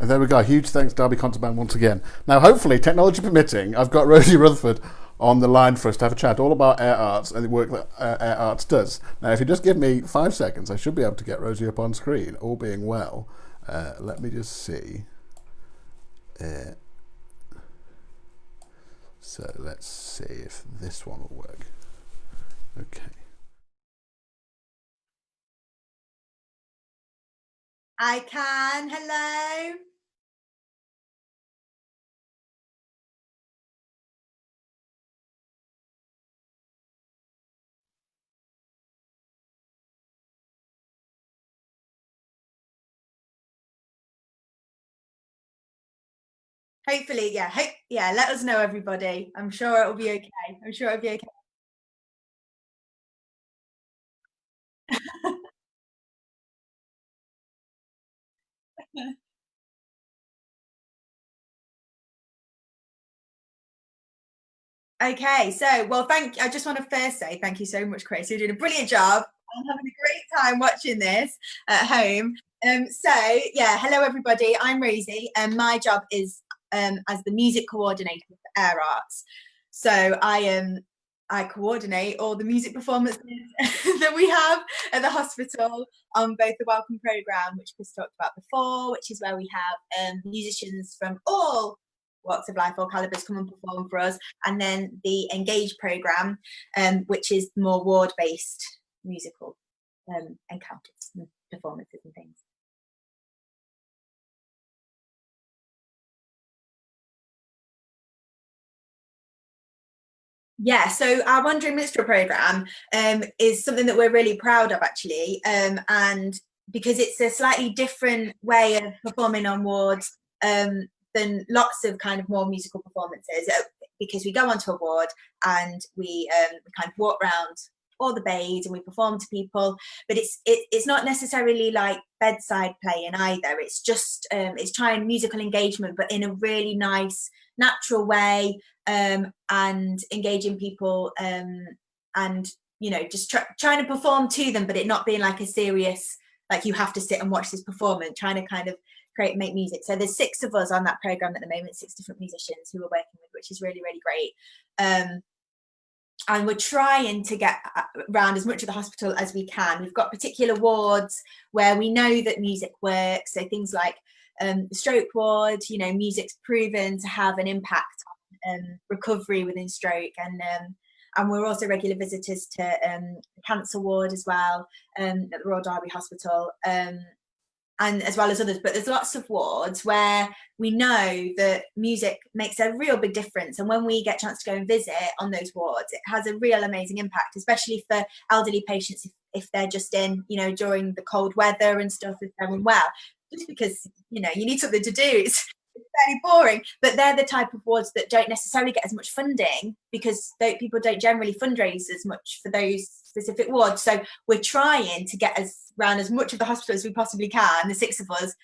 And there we go. Huge thanks, Derby Concert Band, once again. Now, hopefully, technology permitting, I've got Rosie Rutherford on the line for us to have a chat all about Air Arts and the work that Air Arts does. Now, if you just give me 5 seconds, I should be able to get Rosie up on screen, all being well. Let me just see. So let's see if this one will work. Okay. I can. Hello. Hopefully, yeah. Let us know, everybody. I'm sure it'll be okay. I'm sure it'll be okay. Okay, so well, I just want to first say thank you so much, Chris. You're doing a brilliant job. I'm having a great time watching this at home. Hello everybody. I'm Rosie, and my job is as the music coordinator for Air Arts. So I coordinate all the music performances that we have at the hospital on both the Welcome programme, which Chris talked about before, which is where we have musicians from all walks of life, all calibers come and perform for us, and then the Engage programme, which is more ward-based musical encounters and performances and things. Yeah, so our Wandering Minstrel programme is something that we're really proud of, actually, and because it's a slightly different way of performing on wards than lots of kind of more musical performances, because we go onto a ward and we kind of walk around all the bays and we perform to people, but it's not necessarily like bedside playing either. It's just it's trying musical engagement, but in a really nice, natural way, and engaging people, and just trying to perform to them, but it not being like a serious, like you have to sit and watch this performance, trying to kind of make music. So there's 6 of us on that program at the moment, 6 different musicians who we're working with, which is really, really great. And we're trying to get around as much of the hospital as we can. We've got particular wards where we know that music works. So things like the stroke ward, music's proven to have an impact on recovery within stroke. And we're also regular visitors to the cancer ward as well, at the Royal Derby Hospital, and as well as others. But there's lots of wards where we know that music makes a real big difference, and when we get a chance to go and visit on those wards, it has a real amazing impact, especially for elderly patients if they're just in during the cold weather and stuff, if they're unwell, just because you need something to do. It's fairly boring, but they're the type of wards that don't necessarily get as much funding because people don't generally fundraise as much for those specific wards. So we're trying to get around as much of the hospital as we possibly can, the 6 of us,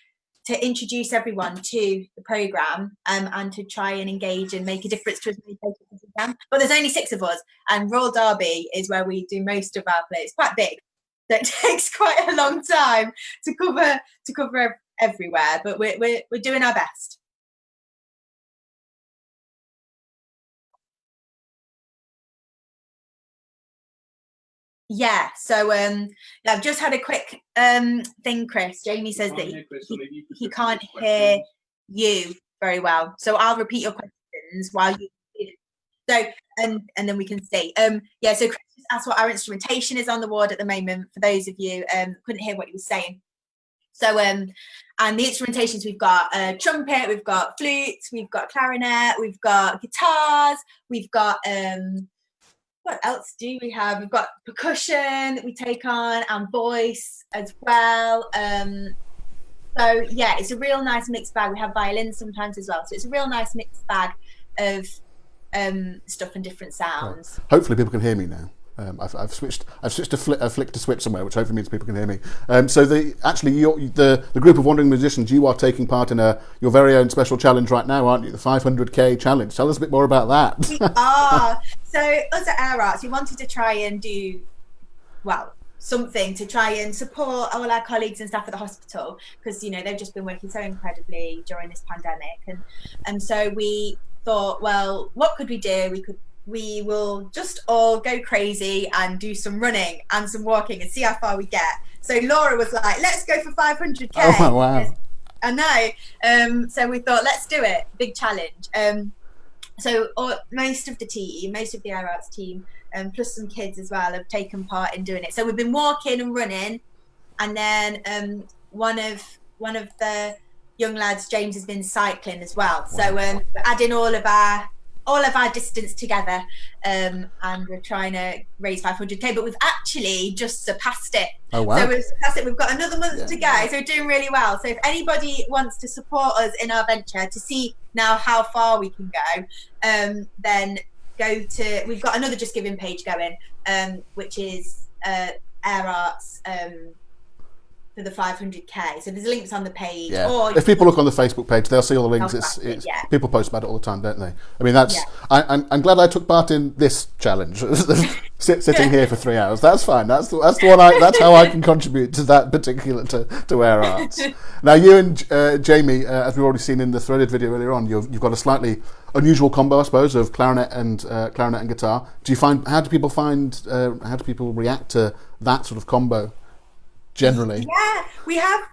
to introduce everyone to the programme, and to try and engage and make a difference to as many patients as we can. But there's only 6 of us, and Royal Derby is where we do most of our play. It's quite big, so it takes quite a long time to cover everywhere, but we're doing our best. Yeah, so I've just had a quick thing, Chris. Jamie says that he can't hear you very well, so I'll repeat your questions while you. So and then we can see. So Chris just asked what our instrumentation is on the ward at the moment. For those of you couldn't hear what he was saying. So and the instrumentations, we've got trumpet, we've got flutes, we've got clarinet, we've got guitars, we've got what else do we have? We've got percussion that we take on, and voice as well. So yeah, it's a real nice mixed bag. We have violins sometimes as well, so it's a real nice mixed bag of stuff and different sounds. Right. Hopefully people can hear me now. I've switched a flick to switch somewhere, which hopefully means people can hear me. So the group of wandering musicians, you are taking part in your very own special challenge right now, aren't you? The 500k challenge. Tell us a bit more about that. We are. So us at Air Arts, we wanted to try and do, well, something to try and support all our colleagues and staff at the hospital, because they've just been working so incredibly during this pandemic, and so we thought, well, what could we do? We will just all go crazy and do some running and some walking and see how far we get. So Laura was like, let's go for 500k. Oh wow. I know. So we thought, let's do it. Big challenge. So most of the Air Arts team, plus some kids as well, have taken part in doing it. So we've been walking and running, and then one of the young lads, James, has been cycling as well. So we're adding all of our distance together, and we're trying to raise 500k, but we've actually just surpassed it. Oh wow. So we've surpassed it. We've got another month to go, so we're doing really well. So if anybody wants to support us in our venture to see now how far we can go, then we've got another Just Giving page going, which is Air Arts for the 500k. So there's links on the page. Yeah. Or if people look on the Facebook page, they'll see all the links. It's people post about it all the time, don't they? I mean, that's. Yeah. I'm glad I took part in this challenge. Sitting here for 3 hours. That's fine. That's the one. That's how I can contribute to that particular to Air Arts. Now, you and Jamie, as we've already seen in the threaded video earlier on, you've got a slightly unusual combo, I suppose, of clarinet and guitar. How do people react to that sort of combo? Generally, yeah,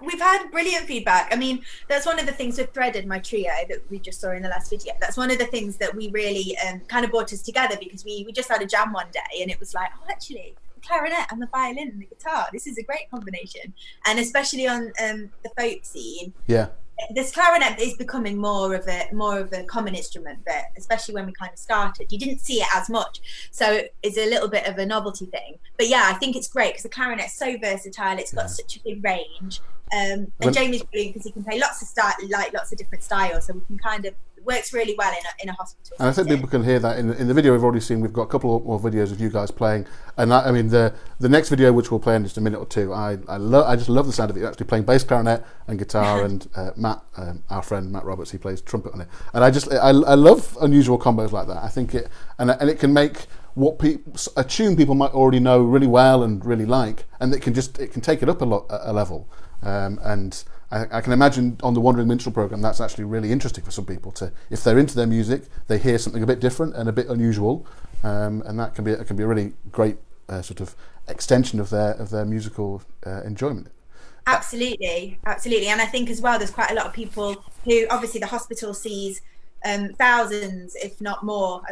we've had brilliant feedback. I mean, that's one of the things with Threaded, my trio that we just saw in the last video. That's one of the things that we really kind of brought us together, because we just had a jam one day, and it was like, oh, actually, the clarinet and the violin and the guitar, this is a great combination. And especially on the folk scene, yeah, this clarinet is becoming more of a common instrument, but especially when we kind of started, you didn't see it as much, so it's a little bit of a novelty thing. But yeah, I think it's great because the clarinet's so versatile. It's got such a big range, and Jamie's brilliant because he can play lots of different styles, so we can kind of, it works really well in a hospital. And I think people can hear that in the video we've already seen. We've got a couple more videos of you guys playing, and I mean the next video, which we'll play in just a minute or two, I just love the sound of it. You're actually playing bass clarinet and guitar, and Matt, our friend Matt Roberts, he plays trumpet on it, and I love unusual combos like that. I think it can make a tune people might already know really well and really like, and it can take it up a level, and I can imagine on the Wandering Minstrel programme that's actually really interesting for some people to, if they're into their music, they hear something a bit different and a bit unusual, and that can be a really great sort of extension of their musical enjoyment. Absolutely, and I think as well, there's quite a lot of people who, obviously, the hospital sees thousands, if not more,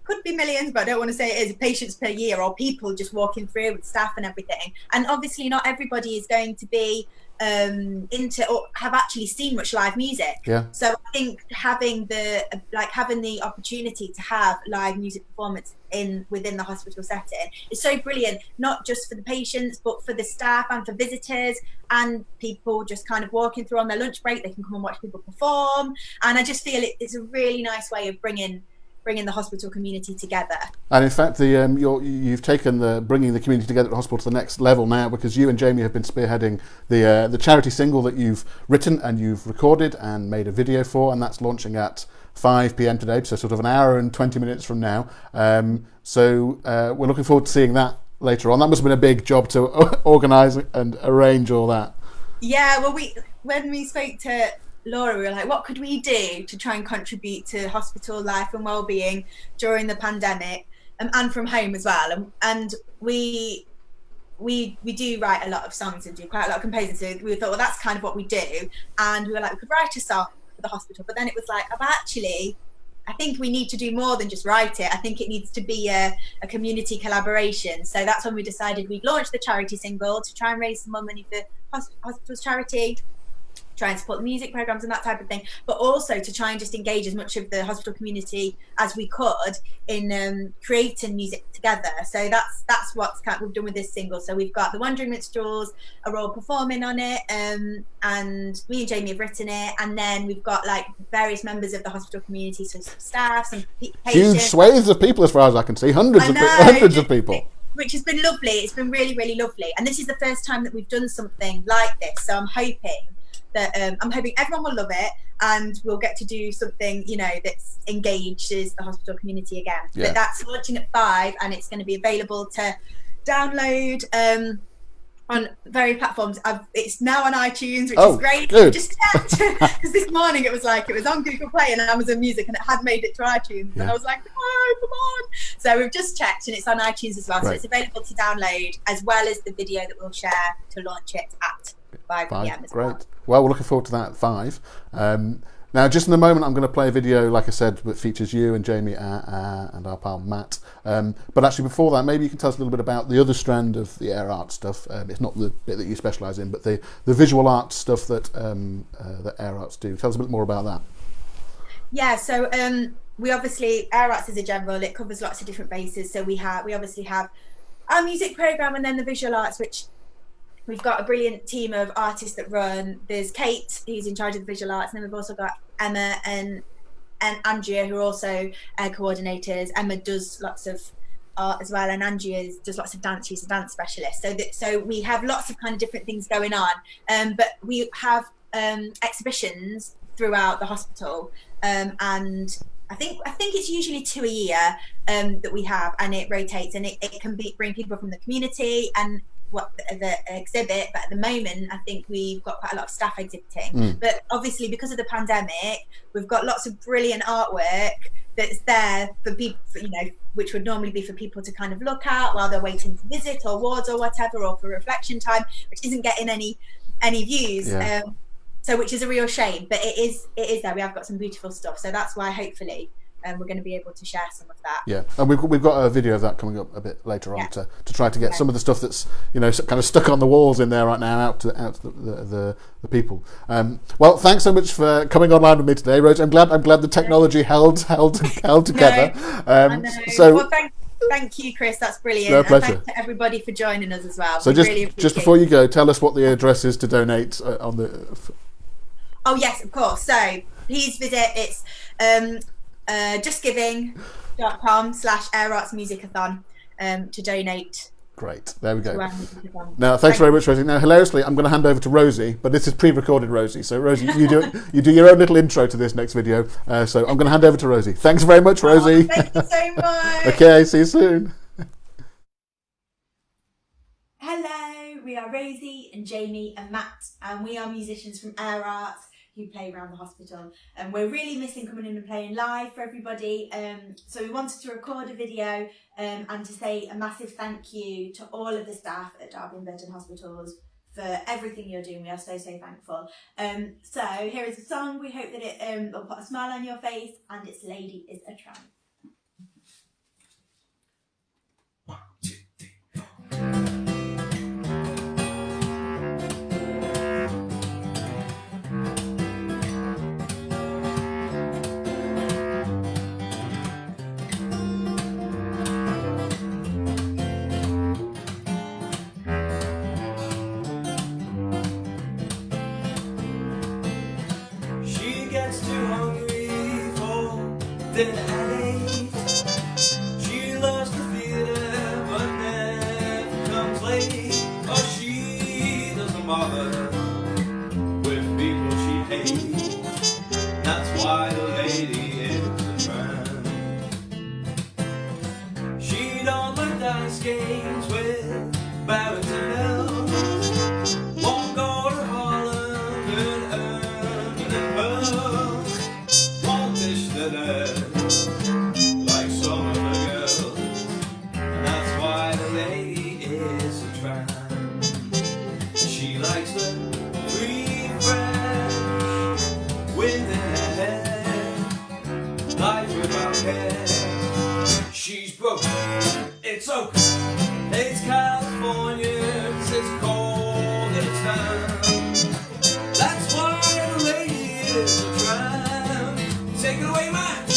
could be millions, but I don't want to say it is, patients per year, or people just walking through with staff and everything. And obviously, not everybody is going to be into or have actually seen much live music. Yeah. So I think having the opportunity to have live music performance within the hospital setting is so brilliant, not just for the patients but for the staff and for visitors and people just kind of walking through on their lunch break. They can come and watch people perform, and I just feel it's a really nice way of bringing the hospital community together. And in fact, you've taken bringing the community together at the hospital to the next level now, because you and Jamie have been spearheading the charity single that you've written and you've recorded and made a video for, and that's launching at 5 p.m. today, so sort of an hour and 20 minutes from now. So we're looking forward to seeing that later on. That must have been a big job to organise and arrange all that. Yeah, well, when we spoke to Laura, we were like, what could we do to try and contribute to hospital life and well-being during the pandemic, and from home as well. And we do write a lot of songs and do quite a lot of composing, so we thought, well, that's kind of what we do. And we were like, we could write a song for the hospital, but then it was like, I think we need to do more than just write it. I think it needs to be a community collaboration. So that's when we decided we'd launch the charity single to try and raise some more money for hospital's charity, try and support the music programs and that type of thing, but also to try and just engage as much of the hospital community as we could in creating music together. So that's what we've done with this single. So we've got the Wandering Minstrels are all performing on it, and me and Jamie have written it, and then we've got like various members of the hospital community, so some staff, some patients, huge swathes of people, as far as I can see, hundreds of people, which has been lovely. It's been really, really lovely, and this is the first time that we've done something like this, so I'm hoping everyone will love it, and we'll get to do something, that's engages the hospital community again. Yeah. But that's launching at 5, and it's going to be available to download on various platforms. It's now on iTunes, which Oh, is great. good. Just checked because this morning it was on Google Play and Amazon Music, and it had made it to iTunes. And I was like, no, come on. So we've just checked, and it's on iTunes as well. Right. So it's available to download, as well as the video that we'll share to launch it at 5 p.m. as Great. well. Well, we're looking forward to that at 5. Now, just in a moment, I'm going to play a video, like I said, that features you and Jamie and our pal Matt. But actually, before that, maybe you can tell us a little bit about the other strand of the air art stuff. It's not the bit that you specialise in, but the visual art stuff that that air arts do. Tell us a bit more about that. Yeah, so we obviously, air arts as a general, it covers lots of different bases. So we obviously have our music programme and then the visual arts, which we've got a brilliant team of artists that run. There's Kate, who's in charge of the visual arts, and then we've also got Emma and Andrea, who are also coordinators. Emma does lots of art as well, and Andrea does lots of dance. She's a dance specialist. So we have lots of kind of different things going on. But we have exhibitions throughout the hospital, and I think it's usually 2 a year that we have, and it rotates, and it can bring people from the community and the exhibit, but at the moment I think we've got quite a lot of staff exhibiting. But obviously, because of the pandemic, we've got lots of brilliant artwork that's there for people, which would normally be for people to kind of look at while they're waiting to visit or wards or whatever, or for reflection time, which isn't getting any views. So which is a real shame, but it is there. We have got some beautiful stuff, so that's why hopefully we're going to be able to share some of that. Yeah, and we've got a video of that coming up a bit later on to try to get some of the stuff that's kind of stuck on the walls in there right now out to the people. Well, thanks so much for coming online with me today, Rose. I'm glad the technology held together. So well, thank you, Chris. That's brilliant. No, pleasure. And thanks to everybody for joining us as well. So really just before you go, tell us what the address is to donate on the. Oh yes, of course. So please visit. It's justgiving.com/airartsmusicathon to donate. Great, there we go. Now, thanks very much, Rosie. Now, hilariously, I'm going to hand over to Rosie, but this is pre-recorded, Rosie. So, Rosie, you do your own little intro to this next video. So, I'm going to hand over to Rosie. Thanks very much, Rosie. Thank you so much. Okay, see you soon. Hello, we are Rosie and Jamie and Matt, and we are musicians from Air Arts who play around the hospital, and we're really missing coming in and playing live for everybody. So we wanted to record a video and to say a massive thank you to all of the staff at Derby and Bedford Hospitals for everything you're doing. We are so thankful. So here is a song. We hope that it will put a smile on your face, and it's Lady is a Tramp. Then at 8, she loves the theater, but never comes late. Oh, she doesn't bother with people she hates. That's why the lady is a tramp. She don't like dice games with Barrett and Bells. Won't go to Holland and Ermine and Pearl. Won't dish the dirt like some of the girls, and that's why the lady is a tramp. She likes the free, fresh wind in her hair, life without care. She's broke, it's oak, it's California, it's cold, it's down. That's why the lady is a tramp. Take it away, Matt.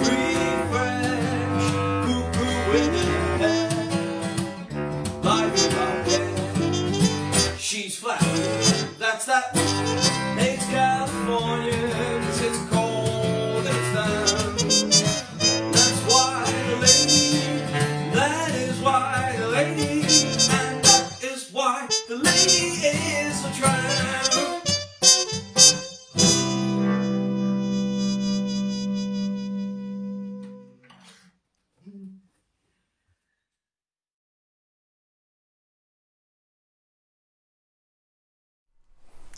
free, fresh, cuckoo with her hair, life without care. She's flat, that's that. Hates California, 'cause it's cold and it's damp. That's why the lady, that is why the lady, and that is why the lady is a tramp.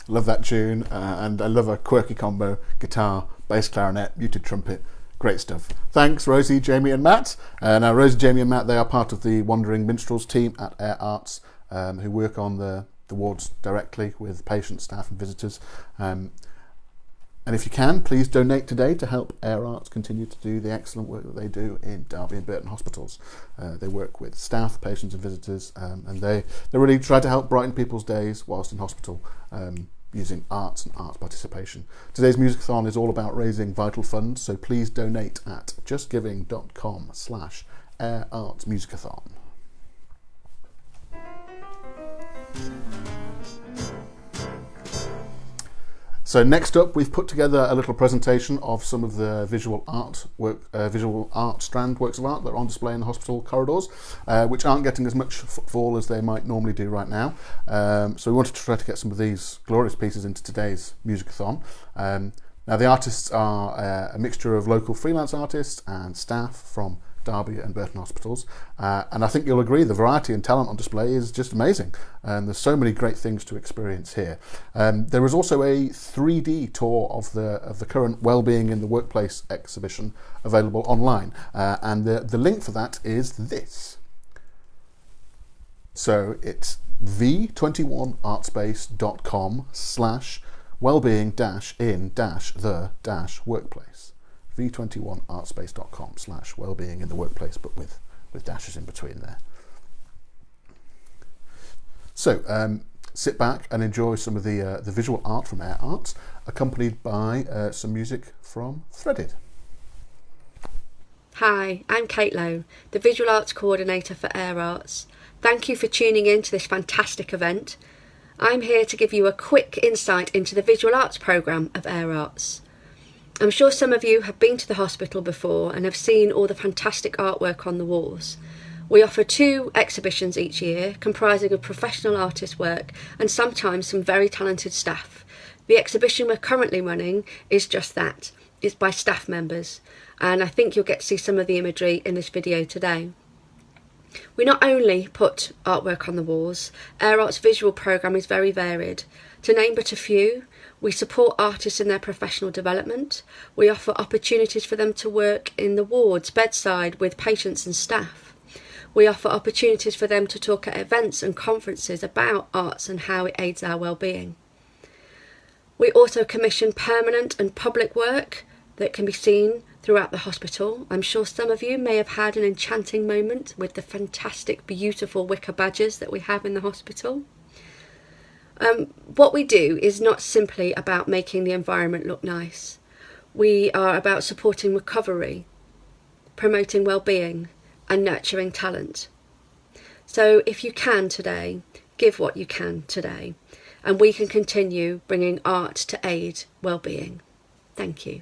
Love that tune, and I love a quirky combo: guitar, bass clarinet, muted trumpet. Great stuff. Thanks, Rosie, Jamie, and Matt. Now, Rosie, Jamie, and Matt, they are part of the Wandering Minstrels team at Air Arts, who work on the wards directly with patients, staff, and visitors. And if you can, please donate today to help Air Arts continue to do the excellent work that they do in Derby and Burton hospitals. They work with staff, patients, and visitors, and they really try to help brighten people's days whilst in hospital, using arts and arts participation. Today's Musicathon is all about raising vital funds, so please donate at justgiving.com/Air Arts Musicathon. So next up, we've put together a little presentation of some of the visual art strand works of art that are on display in the hospital corridors, which aren't getting as much footfall as they might normally do right now. So we wanted to try to get some of these glorious pieces into today's Musicathon. Now the artists are a mixture of local freelance artists and staff from Derby and Burton hospitals, and I think you'll agree the variety and talent on display is just amazing, and there's so many great things to experience here. There is also a 3D tour of the current Wellbeing in the Workplace exhibition available online, and the link for that is this. So it's v21artspace.com/wellbeing-in-the-workplace. v21artspace.com/wellbeing in the workplace, but with dashes in between there. So sit back and enjoy some of the visual art from Air Arts, accompanied by some music from Threaded. Hi, I'm Kate Lowe, the Visual Arts Coordinator for Air Arts. Thank you for tuning in to this fantastic event. I'm here to give you a quick insight into the visual arts programme of Air Arts. I'm sure some of you have been to the hospital before and have seen all the fantastic artwork on the walls. We offer 2 exhibitions each year, comprising of professional artist work and sometimes some very talented staff. The exhibition we're currently running is just that. It's by staff members, and I think you'll get to see some of the imagery in this video today. We not only put artwork on the walls, Air Arts' visual programme is very varied. To name but a few, we support artists in their professional development. We offer opportunities for them to work in the wards, bedside, with patients and staff. We offer opportunities for them to talk at events and conferences about arts and how it aids our well-being. We also commission permanent and public work that can be seen throughout the hospital. I'm sure some of you may have had an enchanting moment with the fantastic, beautiful wicker badges that we have in the hospital. What we do is not simply about making the environment look nice. We are about supporting recovery, promoting well-being and nurturing talent. So if you can today, give what you can today, and we can continue bringing art to aid well-being. Thank you.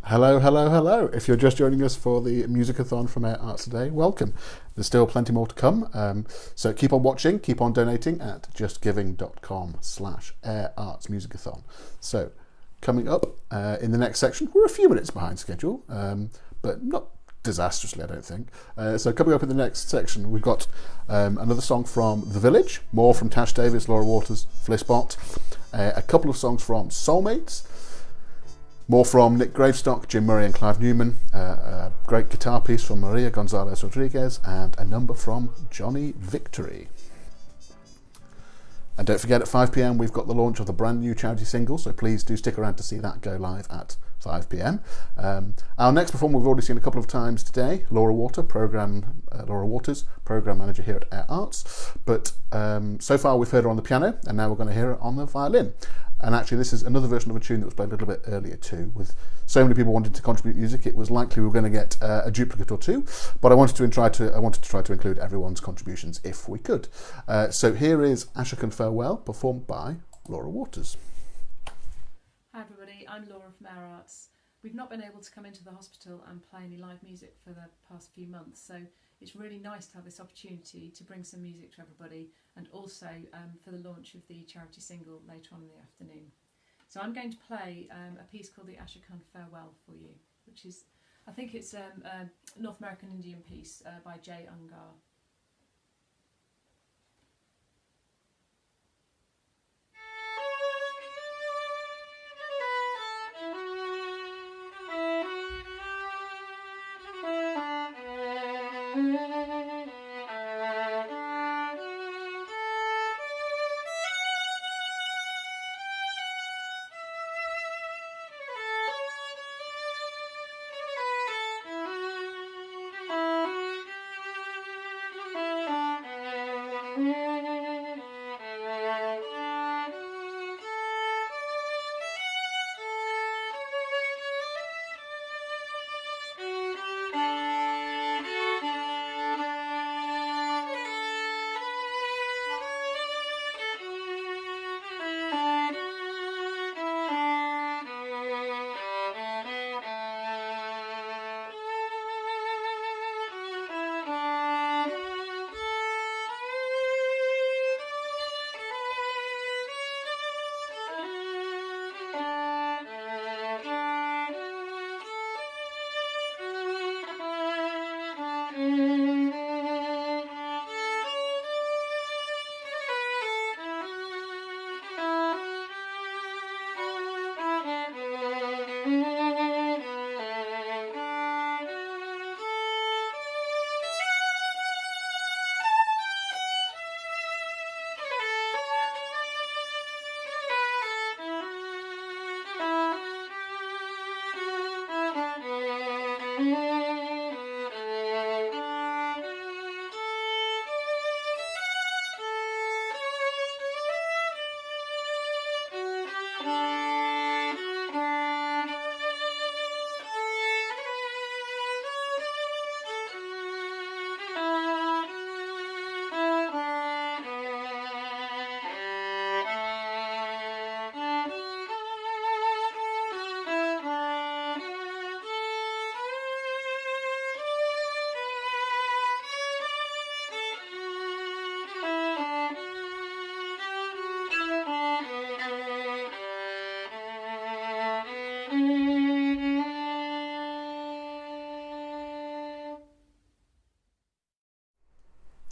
Hello, hello, hello. If you're just joining us for the Musicathon from Air Arts today, welcome. There's still plenty more to come. So keep on watching, keep on donating at justgiving.com/airartsmusicathon. So coming up in the next section, we're a few minutes behind schedule, but not disastrously, I don't think. So coming up in the next section, we've got another song from The Village, more from Tash Davis, Laura Waters, Flisbot, a couple of songs from Soulmates, more from Nick Gravestock, Jim Murray and Clive Newman, a great guitar piece from Maria Gonzalez Rodriguez, and a number from Johnny Victory. And don't forget, at 5 p.m, we've got the launch of the brand new charity single, so please do stick around to see that go live at 5 p.m. Our next performer we've already seen a couple of times today, Laura Waters, Program Manager here at Air Arts. But so far we've heard her on the piano, and now we're going to hear her on the violin. And actually this is another version of a tune that was played a little bit earlier too. With so many people wanting to contribute music, it was likely we were going to get a duplicate or two, but I wanted to try to include everyone's contributions if we could. So here is Ashokan Farewell, performed by Laura Waters. Hi everybody, I'm Laura from Air Arts. We've not been able to come into the hospital and play any live music for the past few months, so it's really nice to have this opportunity to bring some music to everybody, and also for the launch of the charity single later on in the afternoon. So I'm going to play a piece called the Ashokan Farewell for you, which is, I think it's a North American Indian piece by Jay Ungar.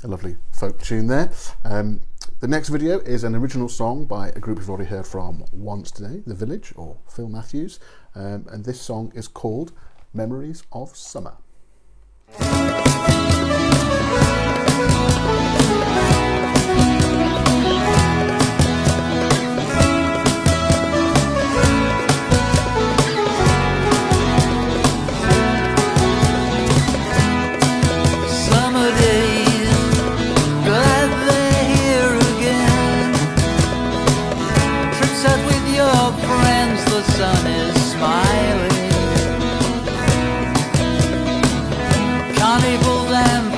A lovely folk tune there. The next video is an original song by a group we've already heard from once today, The Village, or Phil Matthews, and this song is called Memories of Summer. The sun is smiling, carnivals and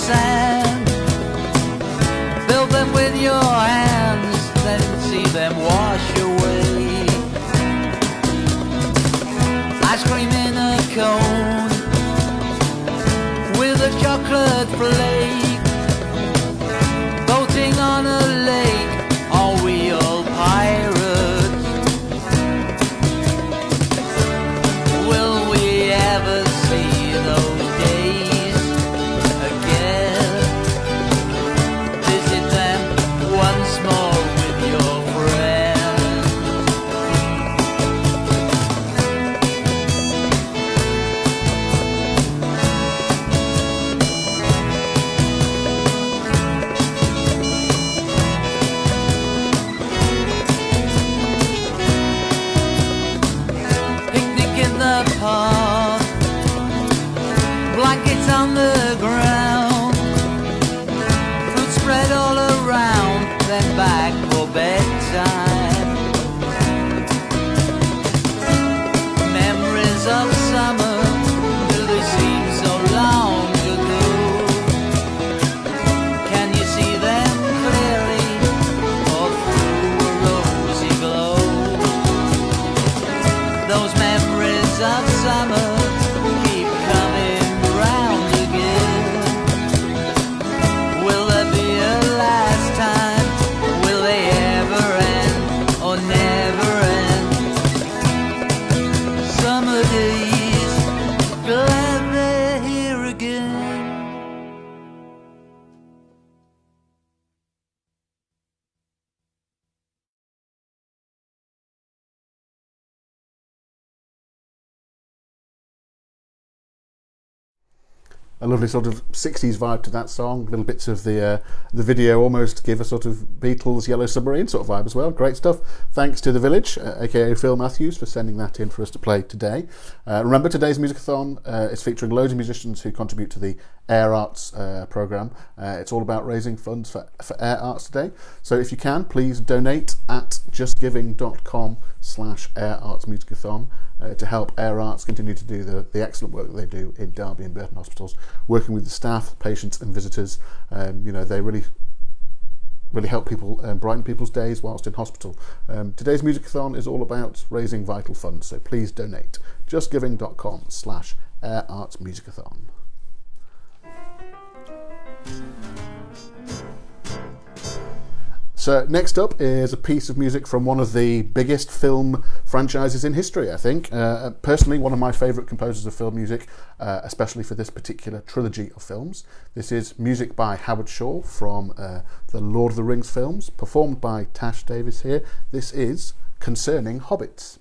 sand. Build them with your hands, then see them wash away. Ice cream in a cone with a chocolate flake. Boating on a lake, are we all pirates? Will we ever see those days again? Visit them once more with your friends. Picnic in the park, blankets on the ground, fruit spread all around, then back for bedtime. Memories of summer, do they seem so long ago? Can you see them clearly, or through a rosy glow? Those memories of summer keep coming round again. Will there be a last time? Will they ever end or never end? Summer days, glad they're here again. A lovely sort of 60s vibe to that song. Little bits of the video almost give a sort of Beatles Yellow Submarine sort of vibe as well. Great stuff. Thanks to The Village, aka Phil Matthews, for sending that in for us to play today. Remember, today's Musicathon is featuring loads of musicians who contribute to the Air Arts programme. It's all about raising funds for Air Arts today. So if you can, please donate at justgiving.com/Air Arts Musicathon to help Air Arts continue to do the excellent work that they do in Derby and Burton hospitals, working with the staff, patients and visitors. They really help people brighten people's days whilst in hospital. Today's Musicathon is all about raising vital funds, so please donate. justgiving.com/Air Arts Musicathon. So next up is a piece of music from one of the biggest film franchises in history, I think. Personally, one of my favourite composers of film music, especially for this particular trilogy of films. This is music by Howard Shore from the Lord of the Rings films, performed by Tash Davis here. This is Concerning Hobbits.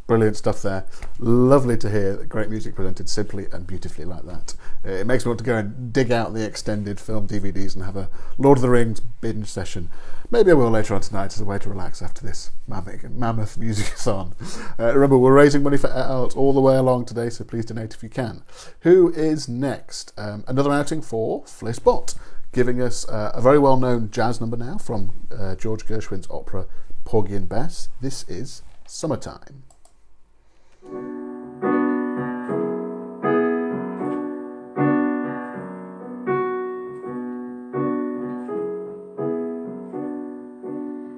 Brilliant stuff there. Lovely to hear great music presented simply and beautifully like that. It makes me want to go and dig out the extended film DVDs and have a Lord of the Rings binge session. Maybe I will later on tonight as a way to relax after this mammoth musicathon. Remember, we're raising money for Air Arts all the way along today, so please donate if you can. Who is next? Another outing for Fliss Bott, giving us a very well-known jazz number now from George Gershwin's opera Porgy and Bess. This is Summertime.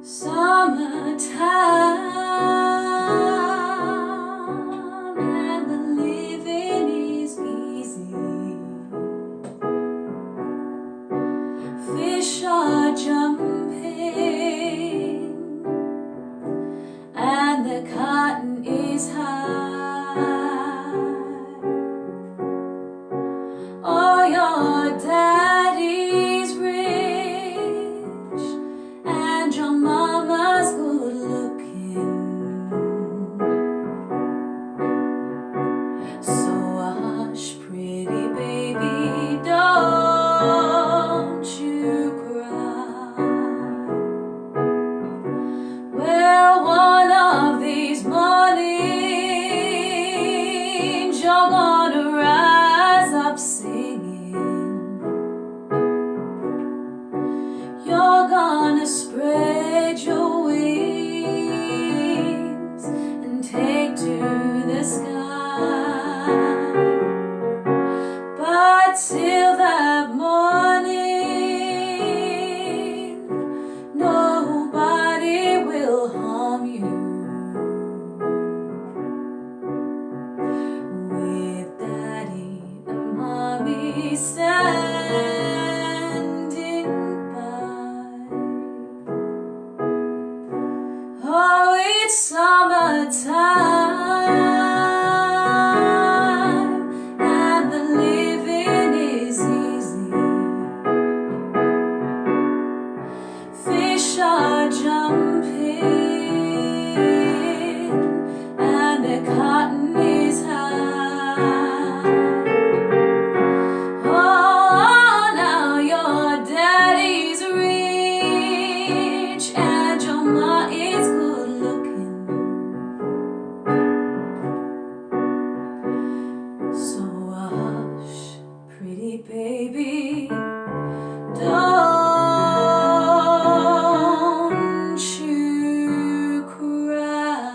Summertime and the living is easy. Fish are jumping and the cotton is high. Oh, your daddy's rich and your mama's good looking. So hush, pretty baby, don't you cry. Well, one of these mornings you're gonna rise up singing. You're gonna spread your wings and take to the sky. But till that morning, nobody will harm you. With daddy and mommy standing by. Oh, it's summertime and the living is easy. Fish are jumping and the cotton is high. Oh, now your daddy's rich and your ma is good looking. So hush, pretty baby, don't you cry.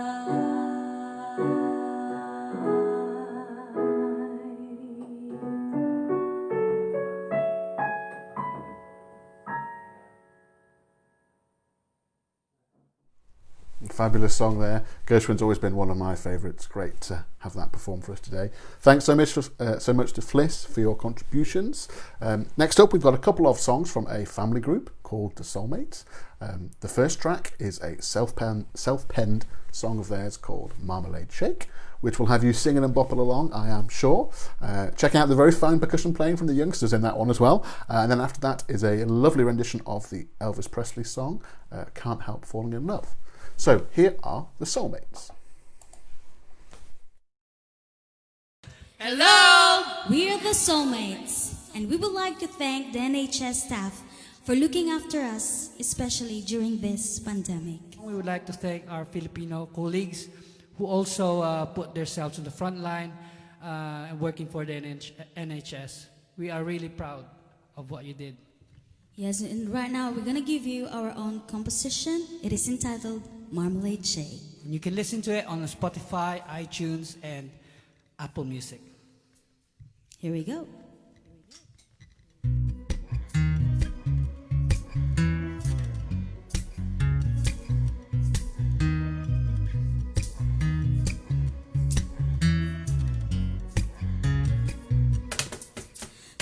Fabulous song there. Gershwin's always been one of my favourites. Great to have that performed for us today. Thanks so much to Fliss for your contributions. Next up, we've got a couple of songs from a family group called The Soulmates. The first track is a self-penned song of theirs called Marmalade Shake, which will have you singing and bopping along, I am sure. Check out the very fine percussion playing from the youngsters in that one as well. And then after that is a lovely rendition of the Elvis Presley song, Can't Help Falling in Love. So here are The Soulmates. Hello! We're the Soulmates, and we would like to thank the NHS staff for looking after us, especially during this pandemic. We would like to thank our Filipino colleagues who also put themselves on the front line and working for the NHS. We are really proud of what you did. Yes, and right now we're going to give you our own composition. It is entitled Marmalade Shake. And you can listen to it on Spotify, iTunes, and Apple Music. Here we go.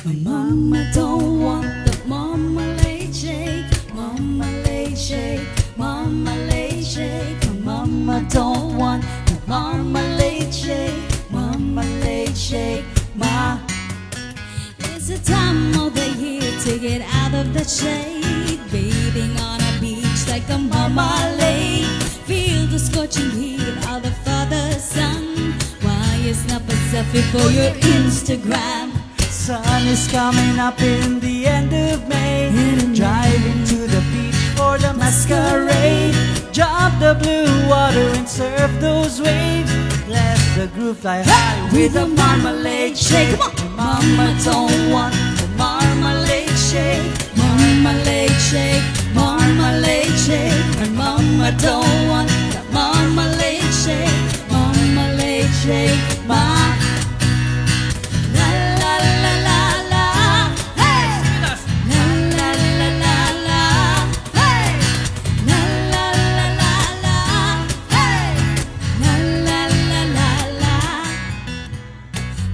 My mama don't want the marmalade shake, marmalade shake, marmalade shake. My mama don't want the marmalade shake, marmalade shake. It's the time of the year to get out of the shade, bathing on a beach like a marmalade. Feel the scorching heat of the father's sun. Why you snap a selfie for your Instagram? Sun is coming up in the end of May. Driving to the beach for the masquerade. Jump the blue water and surf those waves. Let the groove fly high with a marmalade shake. Come on! Mama don't want the marmalade shake. Marmalade shake, marmalade shake. And mama don't want the marmalade shake. Marmalade shake, ma. La la la la la, hey! La la la la la, hey! La la la la la, hey! La la la la la.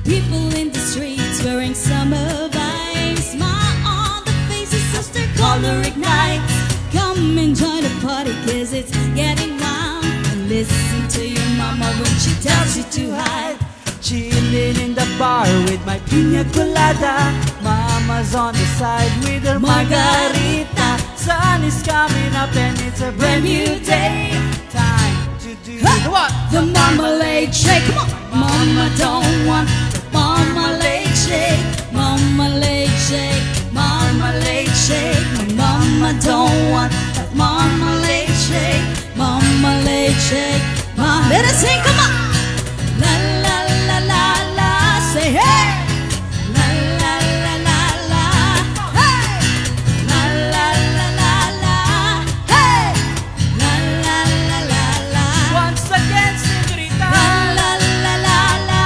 People in the streets wearing summer vibes. Smile on the faces as their color ignites. Come and join the party 'cause it's getting wild. And listen to your mama when she tells you to hide. Chilling in the bar with my piña colada. Mama's on the side with her margarita. Sun is coming up and it's a brand new day. Time to do the what? The marmalade shake. Come on! Mama don't want the marmalade shake. Marmalade shake, marmalade shake. Mama don't want that marmalade shake. Marmalade shake, let us sing, come on! La la la la la, say hey! La la la la la, hey! La la la la la, hey! La la la la la. Once again, señorita. La la la la la,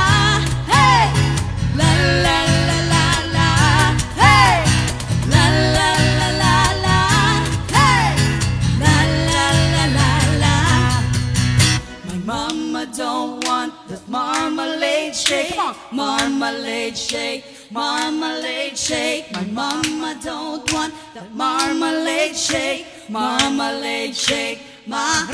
hey! La la la la la, hey! La la la la la, hey! La la la la la. My mama don't want that marmalade shake. Come on. Marmalade shake, marmalade shake. My mama don't want that marmalade shake. Marmalade shake, mama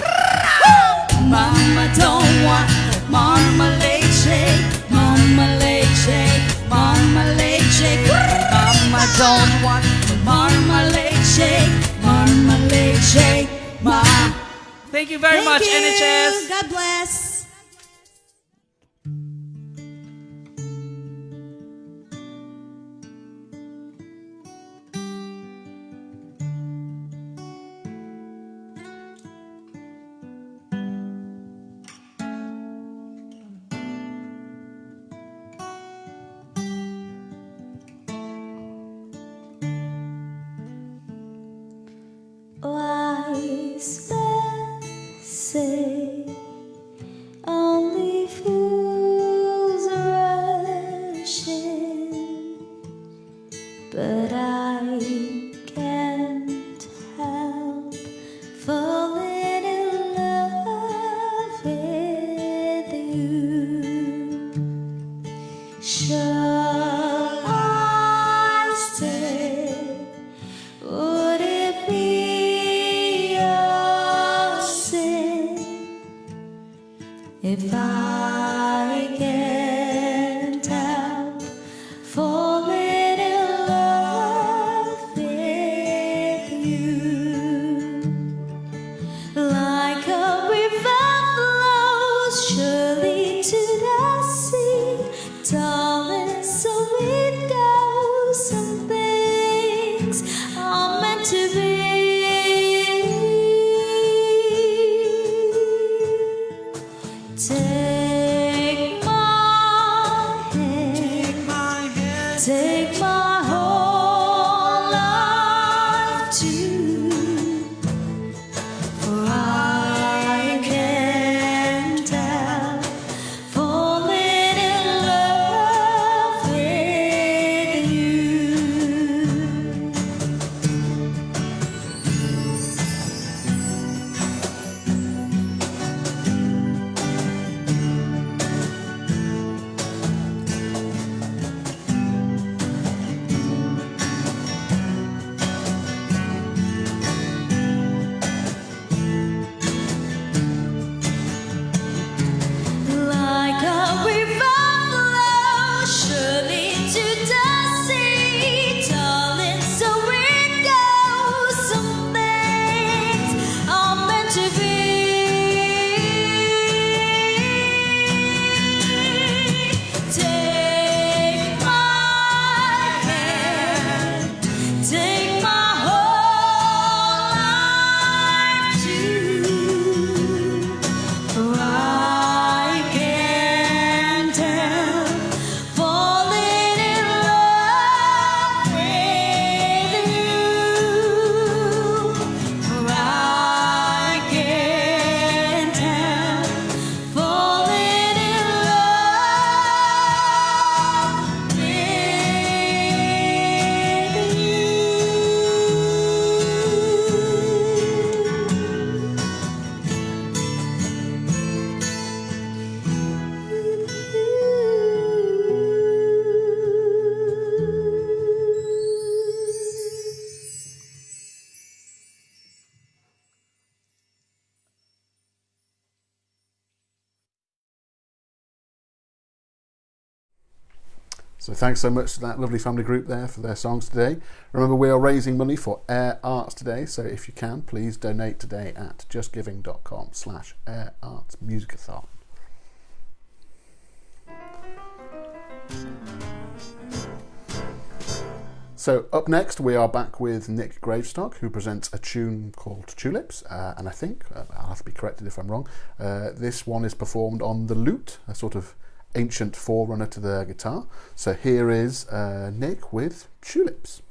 don't want that marmalade shake. Marmalade shake, marmalade shake. Mama don't want the marmalade shake. Marmalade shake, Thank you very much, NHS. God bless. Wise men say only fools rush in, but I can't help falling in love with you. Shall I stay? Would it be a sin if I can't help falling in love with you? Like a river flows surely to the sea, darling, so it goes. Some things are meant to be. Take my hand, take my whole life too, for I can't help falling in love with you. So thanks so much to that lovely family group there for their songs today. Remember, we are raising money for Air Arts today, so if you can, please donate today at justgiving.com/airartsmusicathon. So up next, we are back with Nick Gravestock, who presents a tune called Tulips, and I think, I'll have to be corrected if I'm wrong, this one is performed on the lute, a sort of ancient forerunner to the guitar. So here is Nick with Tulips.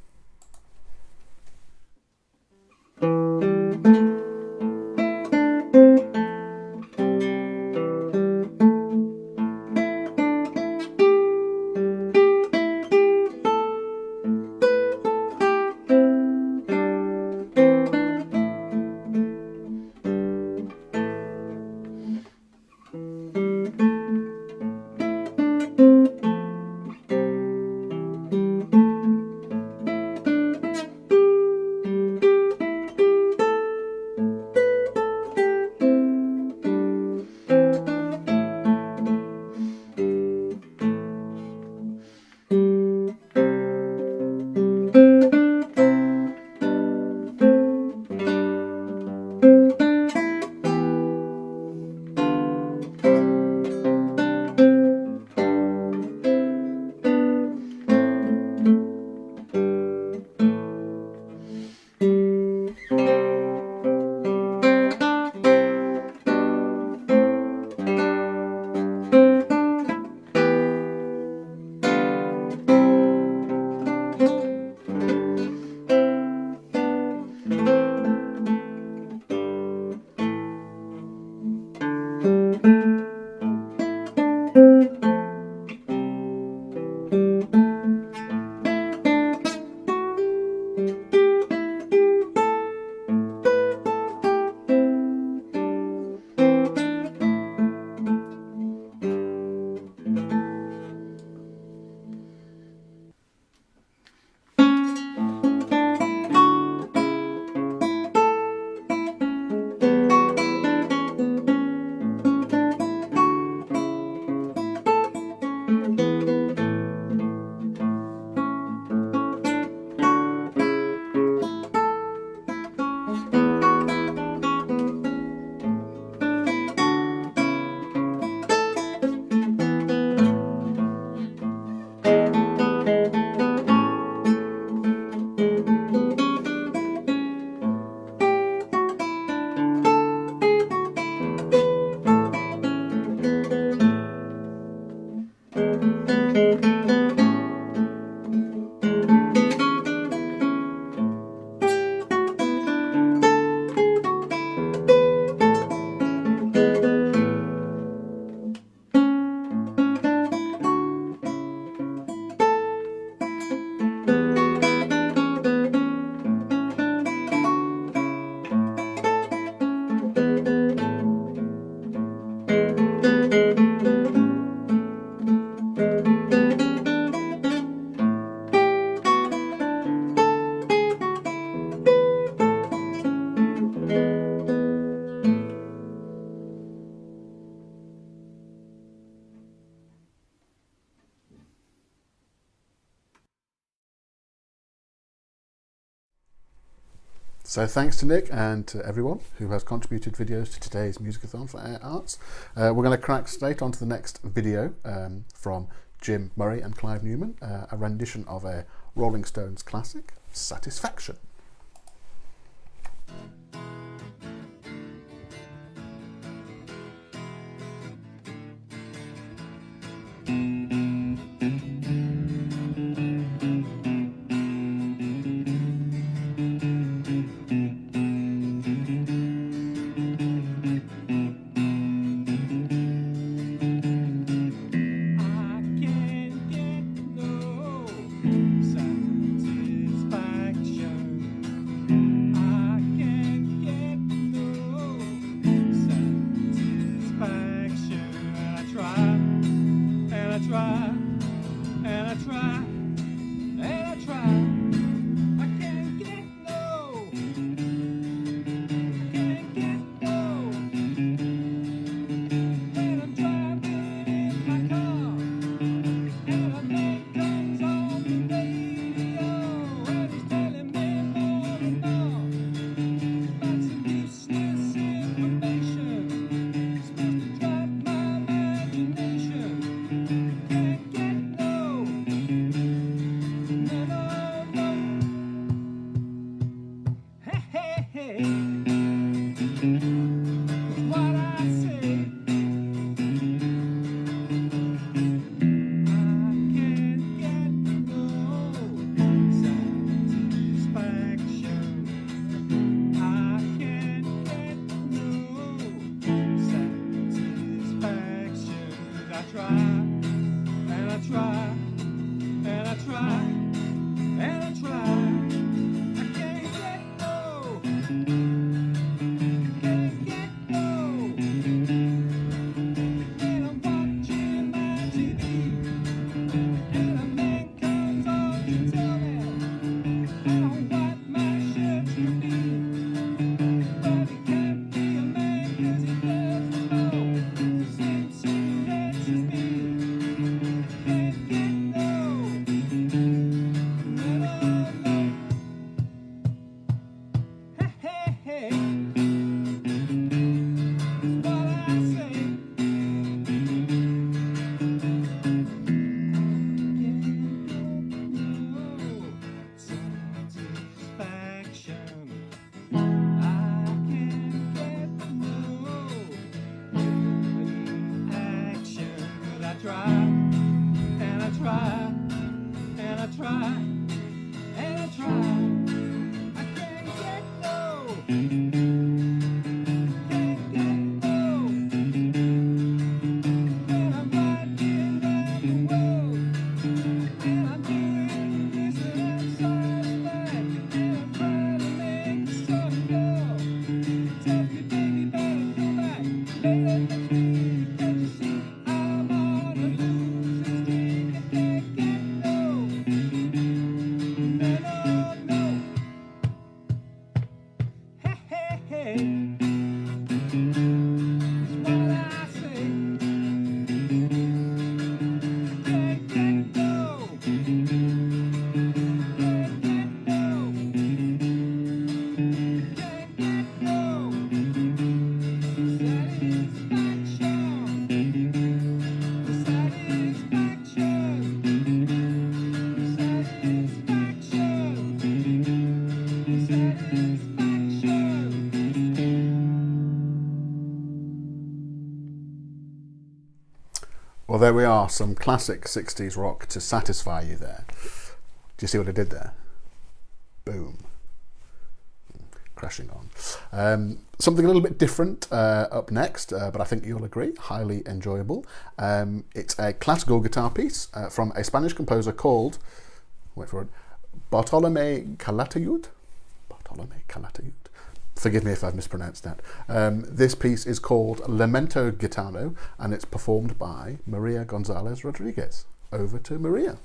So thanks to Nick and to everyone who has contributed videos to today's Musicathon for Air Arts. We're going to crack straight onto the next video from Jim Murray and Clive Newman, a rendition of a Rolling Stones classic, Satisfaction. Make try, and I try, and I try, and I try. I can't get no, can't get no. When I'm watching my TV, and a man comes on to tell me how white my shirt should be. But he can't be a man 'cause he doesn't know the same cigarettes as me. Can't get no, no, no, no. Hey, hey, hey, that's what I say. Satisfaction. I can't get no reaction. But I try, and I try, and I try, and I try. I can't get no, can't get no. And I'm riding around the world, and I'm doing this and that side of that, and I'm trying to make the sun go. Tells me, baby, better come back later next week. Can't you see I'm on the losing streak? I can't get no, no, no, no. Hey, hey, hey, that's what I say. Can't get no, can't get no, can't get no Well, there we are, some classic 60s rock to satisfy you there. Do you see what I did there? Boom. Crashing on. Something a little bit different up next, but I think you'll agree, highly enjoyable. It's a classical guitar piece from a Spanish composer called, wait for it, Bartolomé Calatayud. Bartolomé Calatayud. Forgive me if I've mispronounced that. This piece is called Lamento Gitano, and it's performed by Maria Gonzalez Rodriguez. Over to Maria.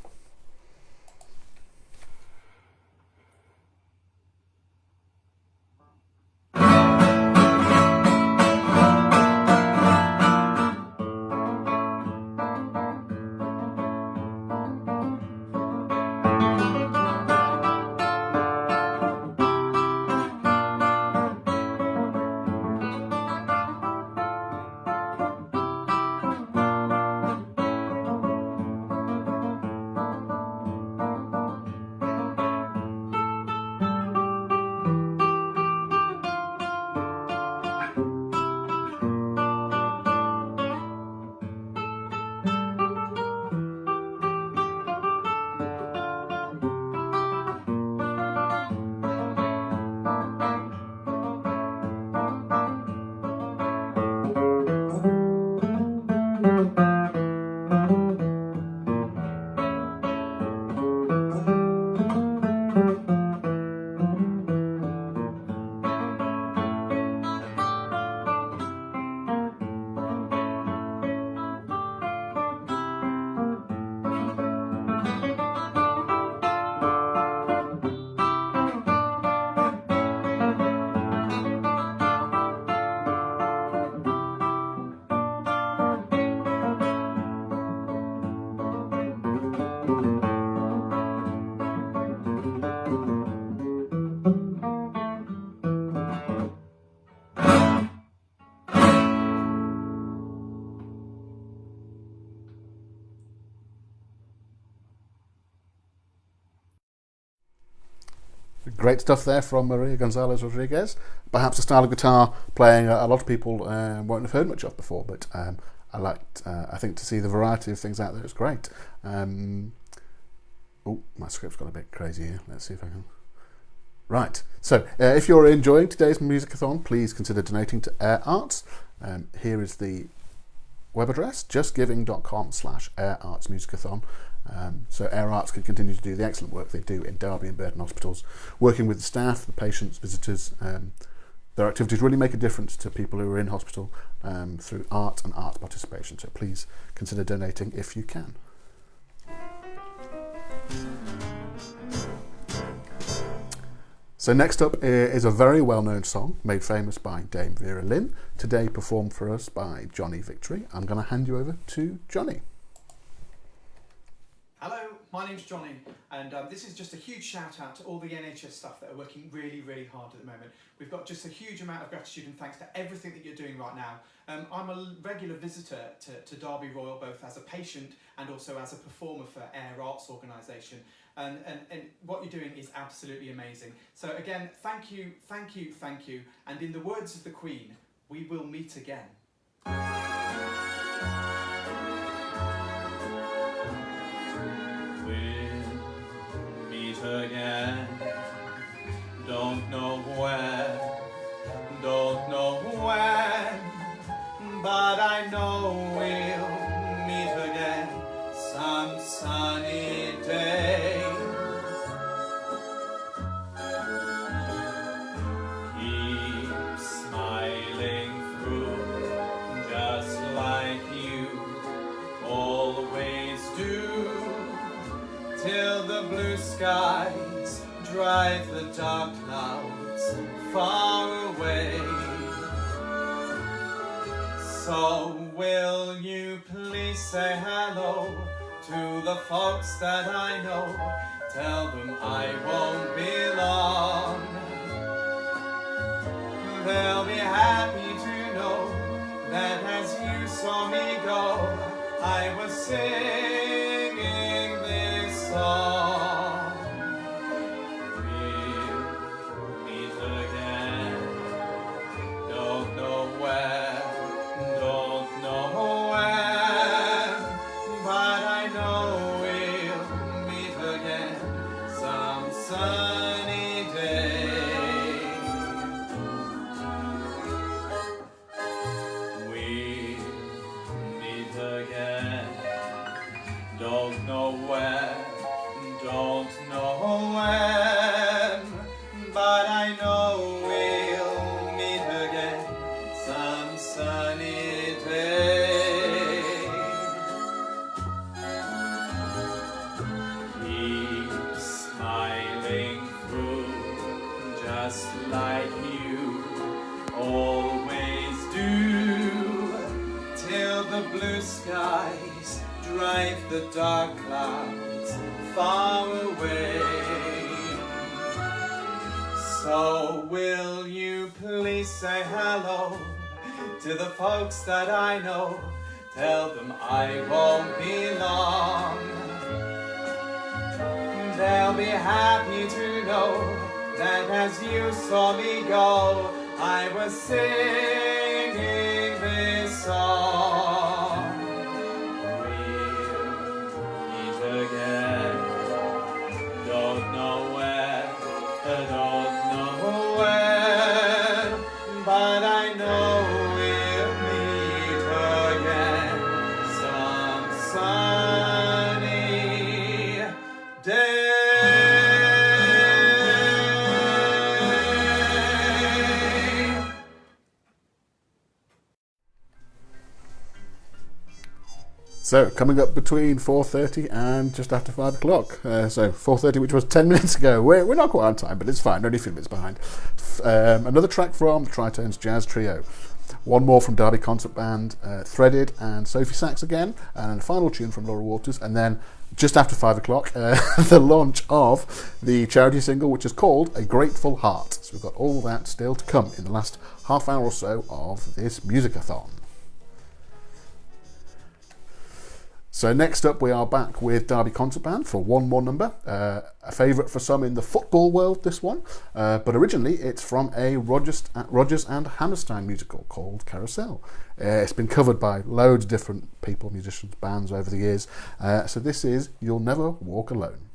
Great stuff there from Maria Gonzalez Rodriguez. Perhaps a style of guitar playing a lot of people won't have heard much of before, but I think to see the variety of things out there is great. Oh, my script's got a bit crazy here. Let's see if I can... Right, so if you're enjoying today's Musicathon, please consider donating to Air Arts. Here is the web address, justgiving.com/airartsmusicathon. So Air Arts can continue to do the excellent work they do in Derby and Burton hospitals, working with the staff, the patients, visitors. Their activities really make a difference to people who are in hospital through art and arts participation. So please consider donating if you can. So next up is a very well-known song made famous by Dame Vera Lynn, today performed for us by Johnny Victory. I'm going to hand you over to Johnny. Hello, my name's Johnny, and this is just a huge shout out to all the NHS staff that are working really, really hard at the moment. We've got just a huge amount of gratitude and thanks to everything that you're doing right now. I'm a regular visitor to Derby Royal, both as a patient and also as a performer for Air Arts Organisation. And what you're doing is absolutely amazing. So again, thank you, thank you, thank you. And in the words of the Queen, we will meet again. We'll meet again. Don't know where, don't know when, but I know we'll meet again some sunny day. Keep smiling through, just like you always do, till the blue skies drive the dark clouds far away. So will you please say hello to the folks that I know? Tell them I won't be long. They'll be happy to know that as you saw me go, I was singing this song. We'll meet again. Don't know where, don't know when, but I know we'll meet again some sunny day. We'll meet again. Don't know where, don't know when, but I know we'll meet again some sunny day. Keep smiling through, just like you always do, till the blue skies drive the dark clouds far away. So will you please say hello to the folks that I know? Tell them I won't be long. They'll be happy to know that as you saw me go, I was singing this song. We'll meet again. Don't know where, don't know when, but I know we'll meet again some sunny day. So coming up between 4:30 and just after 5 o'clock. So 4:30, which was 10 minutes ago. We're not quite on time, but it's fine. Only a few minutes behind. Another track from the Tritones Jazz Trio. One more from Derby Concert Band, Threaded and Sophie Sachs again, and a final tune from Laura Waters, and then just after 5 o'clock, the launch of the charity single, which is called A Grateful Heart. So we've got all that still to come in the last half hour or so of this Musicathon. So next up we are back with Derby Concert Band for one more number, a favourite for some in the football world, this one, but originally it's from a Rodgers and Hammerstein musical called Carousel. It's been covered by loads of different people, musicians, bands over the years, so this is You'll Never Walk Alone.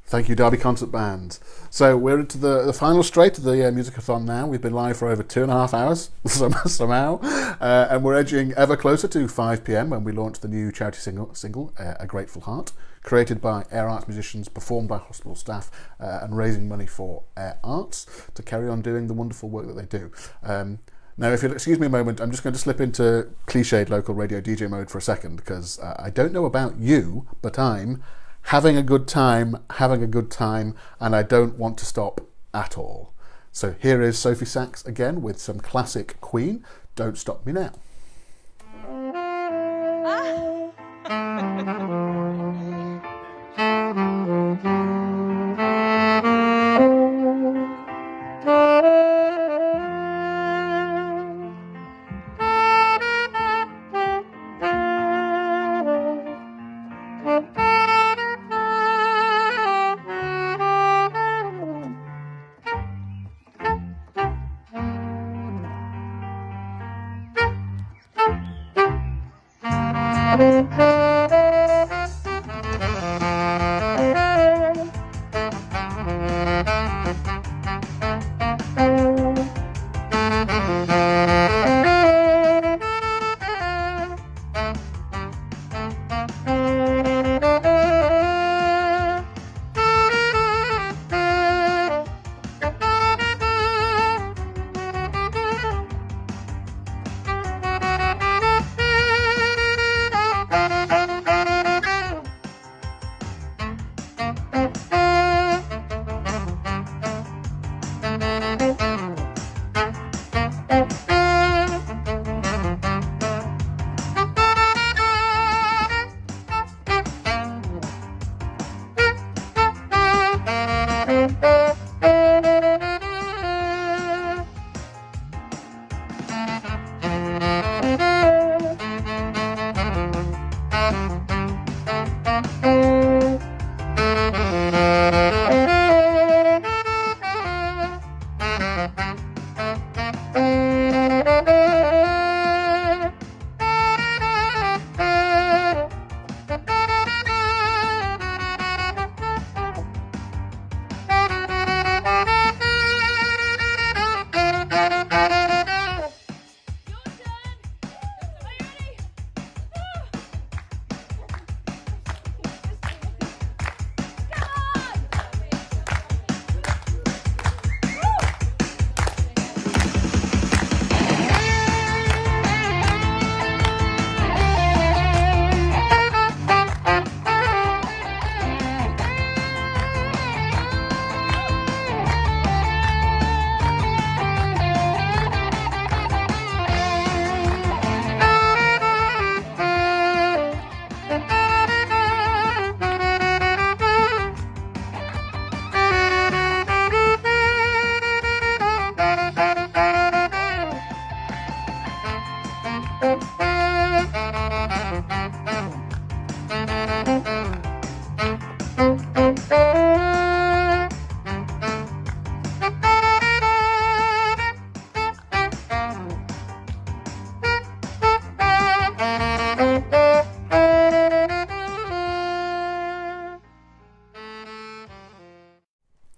Thank you, Derby Concert Band. So we're into the final straight of the Musicathon now. We've been live for over 2.5 hours somehow, and we're edging ever closer to 5 p.m. when we launch the new charity single A Grateful Heart, created by Air Arts musicians, performed by hospital staff, and raising money for Air Arts to carry on doing the wonderful work that they do. Now, if you'll excuse me a moment, I'm just going to slip into cliched local radio DJ mode for a second, because I don't know about you, but I'm having a good time, and I don't want to stop at all. So here is Sophie Sachs again with some classic Queen, Don't Stop Me Now.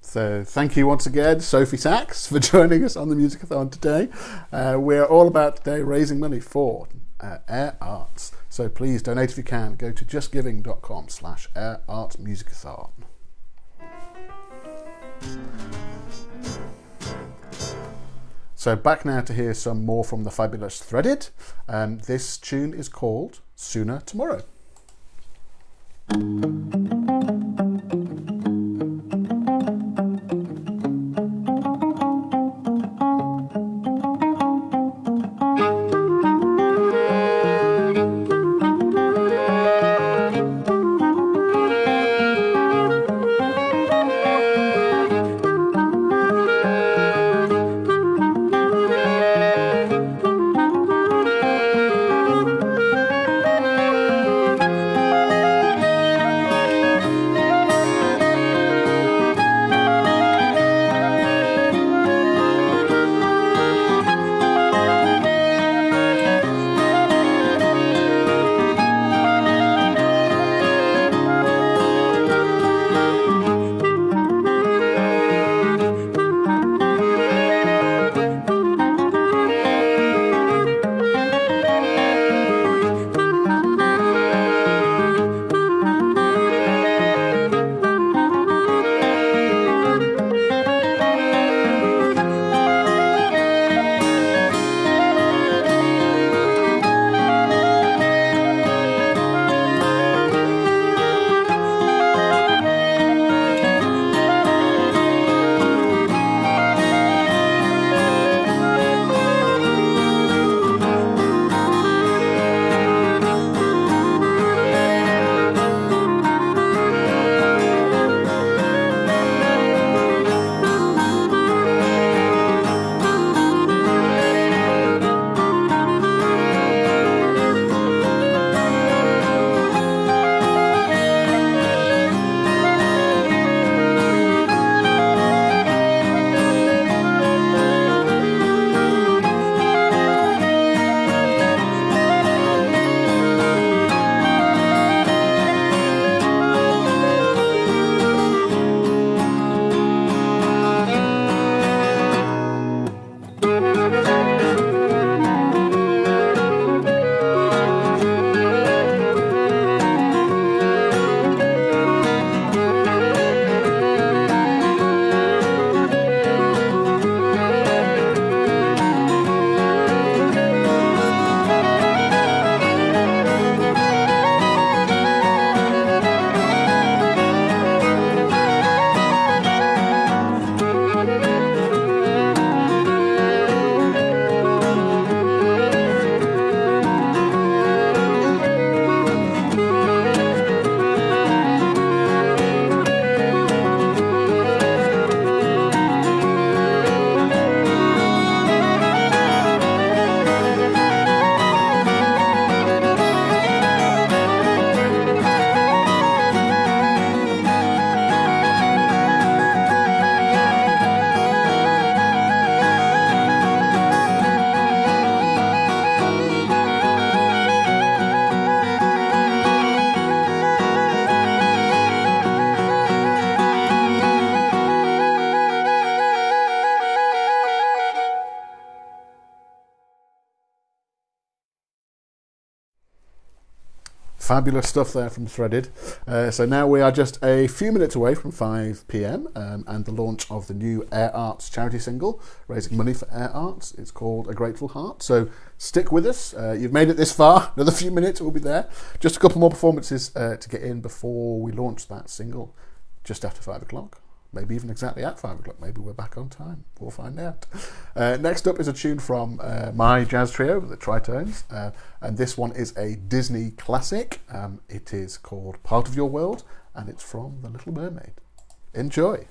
So thank you once again, Sophie Sachs, for joining us on the Musicathon today. We're all about today raising money for Air Arts. So please donate if you can. Go to justgiving.com/Air Arts Musicathon. So back now to hear some more from the fabulous Threaded. This tune is called Sooner Tomorrow. Fabulous stuff there from Threaded. So now we are just a few minutes away from 5 p.m. And the launch of the new Air Arts charity single, raising money for Air Arts. It's called A Grateful Heart. So stick with us. You've made it this far. Another few minutes, we'll be there. Just a couple more performances to get in before we launch that single, just after 5 o'clock. Maybe even exactly at 5 o'clock. Maybe we're back on time. We'll find out. Next up is a tune from my jazz trio, the Tritones. And this one is a Disney classic. It is called Part of Your World, and it's from The Little Mermaid. Enjoy.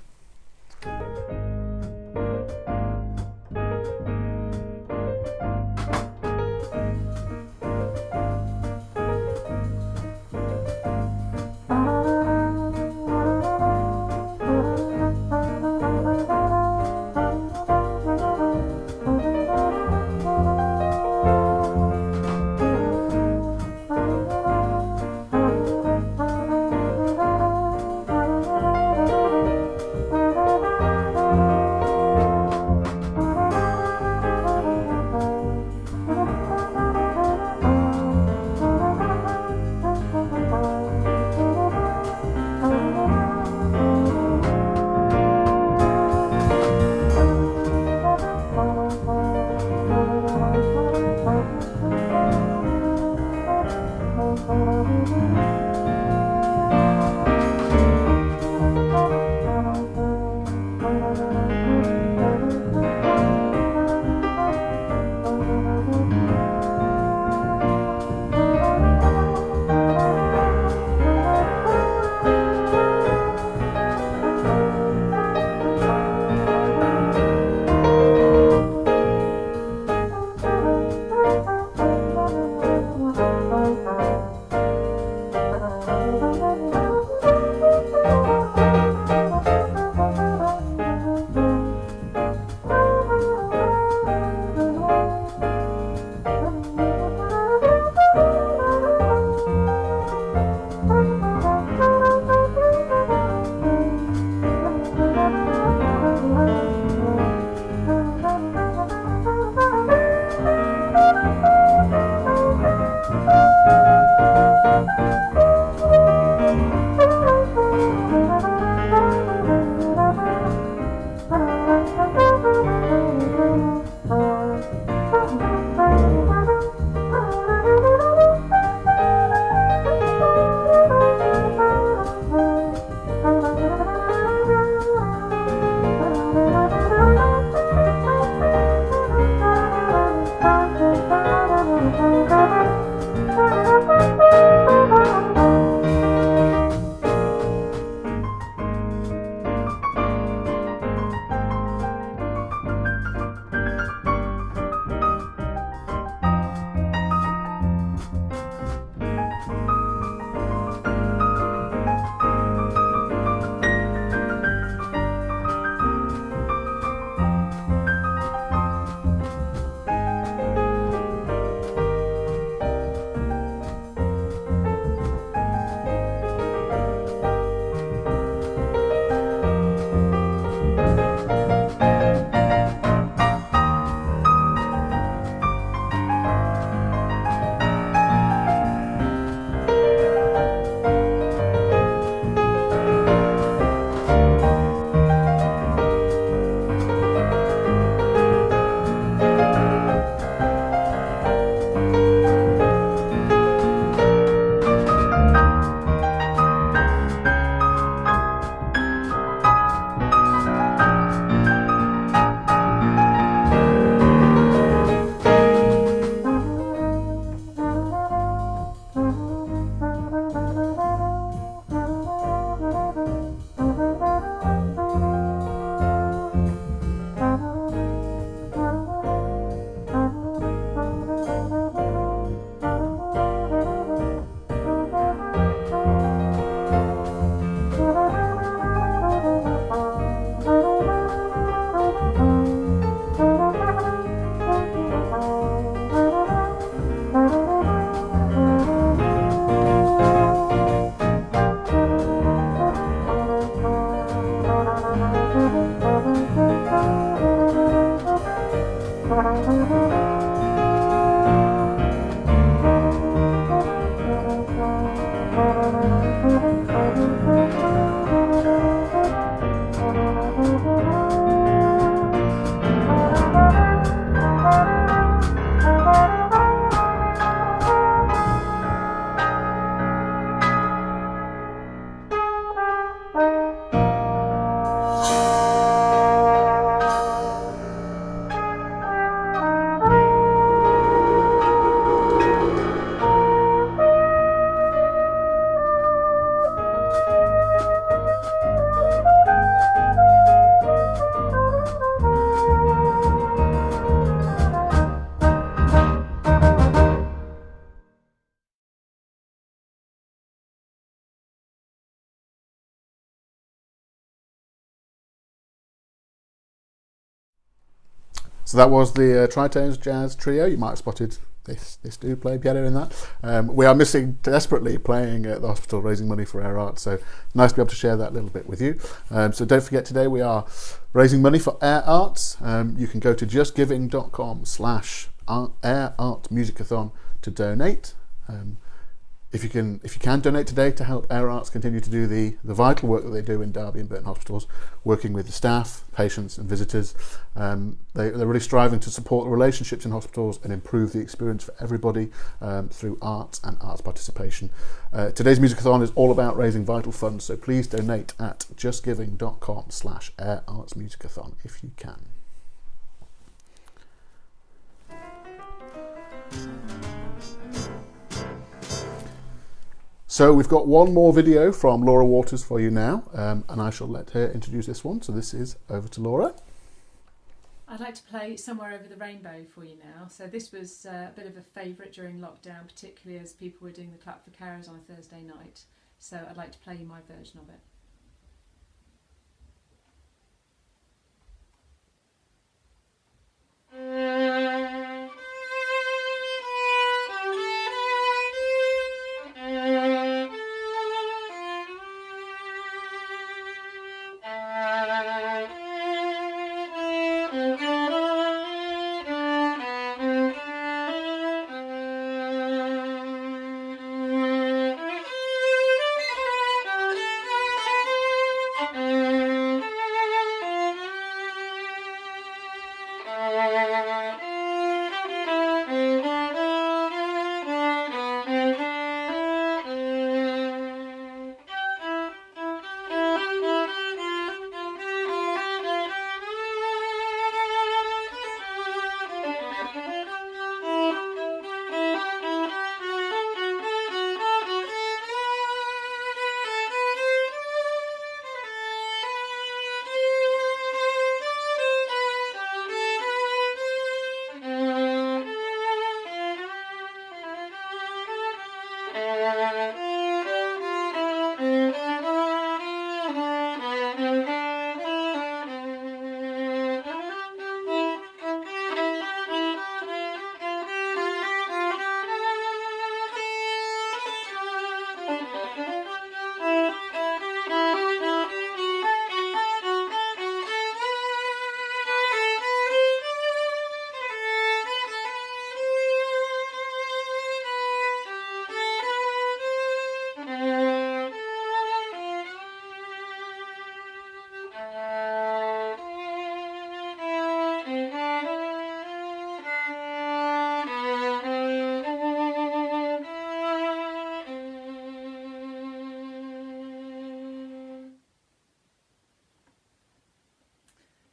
So that was the Tritones Jazz Trio. You might have spotted this dude play piano in that. We are missing desperately playing at the hospital, raising money for Air Arts, so nice to be able to share that little bit with you. So don't forget, today we are raising money for Air Arts. You can go to justgiving.com/Air Art Musicathon to donate. If you can donate today to help Air Arts continue to do the vital work that they do in Derby and Burton hospitals, working with the staff, patients and visitors. They're really striving to support the relationships in hospitals and improve the experience for everybody through arts and arts participation. Today's Musicathon is all about raising vital funds, so please donate at justgiving.com/Air Arts Musicathon if you can. So we've got one more video from Laura Waters for you now, and I shall let her introduce this one. So this is over to Laura. I'd like to play Somewhere Over the Rainbow for you now. So this was a bit of a favourite during lockdown, particularly as people were doing the Clap for Carers on a Thursday night. So I'd like to play you my version of it.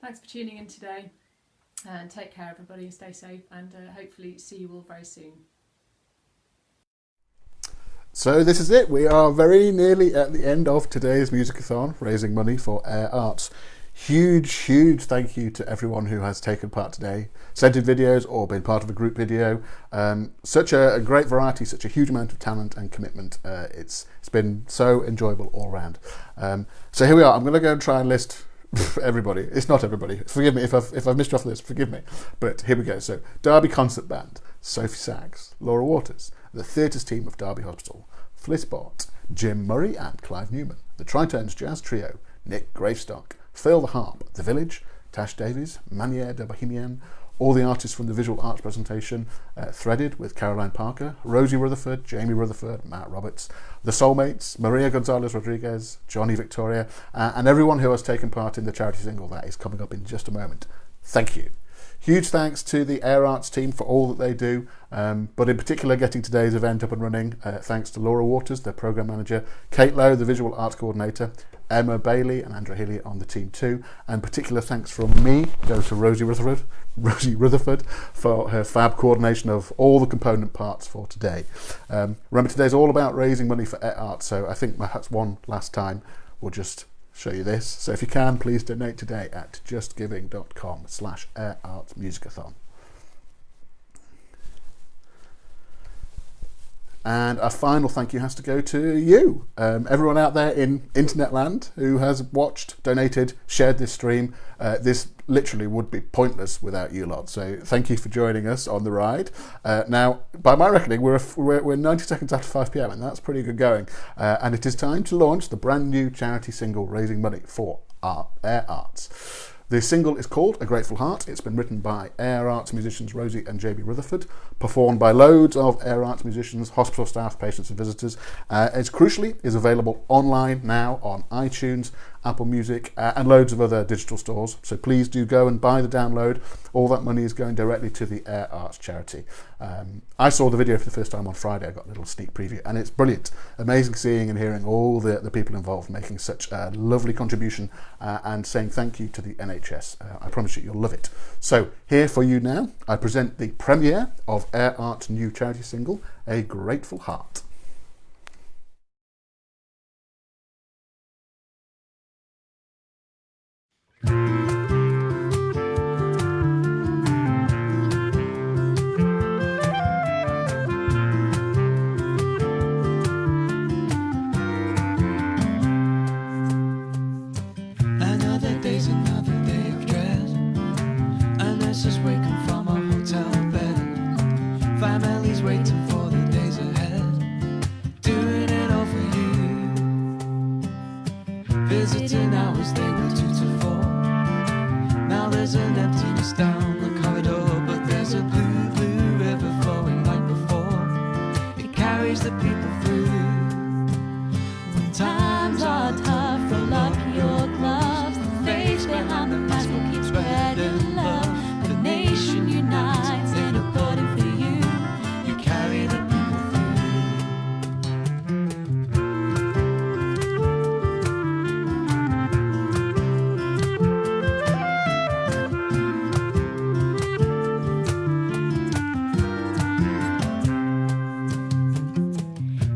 Thanks for tuning in today, and take care everybody, stay safe, and hopefully see you all very soon. So this is it. We are very nearly at the end of today's Musicathon, raising money for Air Arts. Huge thank you to everyone who has taken part today, sent in videos or been part of a group video. Such a great variety, such a huge amount of talent and commitment. It's been so enjoyable all round. So here we are. I'm going to go and try and list everybody. It's not everybody. Forgive me if I've missed you off the list. Forgive me. But here we go. So Derby Concert Band, Sophie Sachs, Laura Waters, the Theatres team of Derby Hospital, Fliss Bott, Jim Murray and Clive Newman, the Tritones Jazz Trio, Nick Gravestock, Phil the Harp, The Village, Tash Davies, Manière de Bohemienne, all the artists from the visual arts presentation, Threaded with Caroline Parker, Rosie Rutherford, Jamie Rutherford, Matt Roberts, The Soulmates, Maria Gonzalez Rodriguez, Johnny Victoria, and everyone who has taken part in the charity single that is coming up in just a moment. Thank you. Huge thanks to the Air Arts team for all that they do, but in particular getting today's event up and running. Thanks to Laura Waters, the programme manager, Kate Lowe, the visual arts coordinator, Emma Bailey and Andrea Healy on the team too, and particular thanks from me go to Rosie Rutherford for her fab coordination of all the component parts for today. Remember, today's all about raising money for Air Arts, so I think perhaps one last time we'll just show you this. So if you can, please donate today at justgiving.com/Air Arts Musicathon. And a final thank you has to go to you, everyone out there in internet land who has watched, donated, shared this stream. This literally would be pointless without you lot. So thank you for joining us on the ride. Now, by my reckoning, we're 90 seconds after 5 p.m. and that's pretty good going. And it is time to launch the brand new charity single raising money for Air Arts. The single is called A Grateful Heart. It's been written by Air Arts musicians Rosie and JB Rutherford, performed by loads of Air Arts musicians, hospital staff, patients and visitors. It's crucially is available online now on iTunes, Apple Music and loads of other digital stores. So please do go and buy the download. All that money is going directly to the Air Arts charity. I saw the video for the first time on Friday. I got a little sneak preview and it's brilliant. Amazing seeing and hearing all the people involved making such a lovely contribution and saying thank you to the NHS. I promise you, you'll love it. So here for you now, I present the premiere of Air Arts' new charity single, A Grateful Heart. Another day's another day of dread. A nurse is waking from a hotel bed. Families waiting for the days ahead. Doing it all for you. Visiting hours, they were 2 to 4. Now there's an emptiness down the corridor, but there's a blue, blue river flowing like before. It carries the people through. When times are tough, roll up your gloves. The face behind the mask will keep spreading love. The nation unites in a burden for you. You carry the people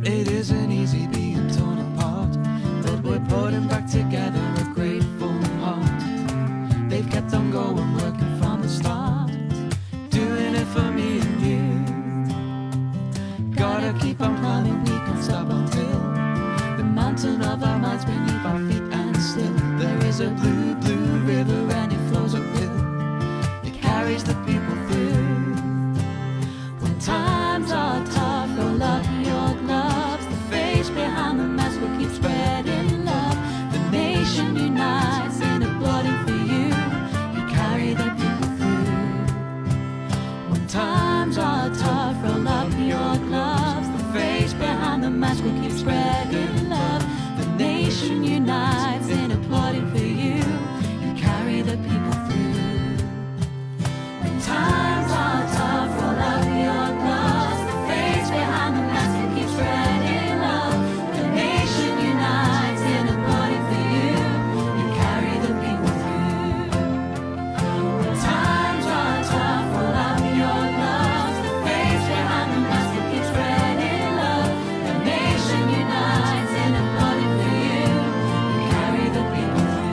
It isn't easy being torn apart, but we're putting back together a grateful heart. They've kept on going, working from the start, doing it for me and you. Gotta keep on climbing, we can't stop until the mountain of our minds beneath our feet and still. There is a blue, blue river and it flows uphill. It carries the people through. When times are tough, roll up your gloves. The face behind the mask will keep spreading love. The nation unites in a blooding for you. You carry the people through. When times are tough, roll up your gloves. The face behind the mask will keep spreading love. The nation unites in a blooding for you. You carry the people through. When times are tough, roll up your gloves. The face behind the mask will keep spreading love. The nation unites in a body for you. You carry the people through. When times are tough, roll up your gloves. The face behind the mask will keep spreading love. The nation unites in a body for you. You carry the people through.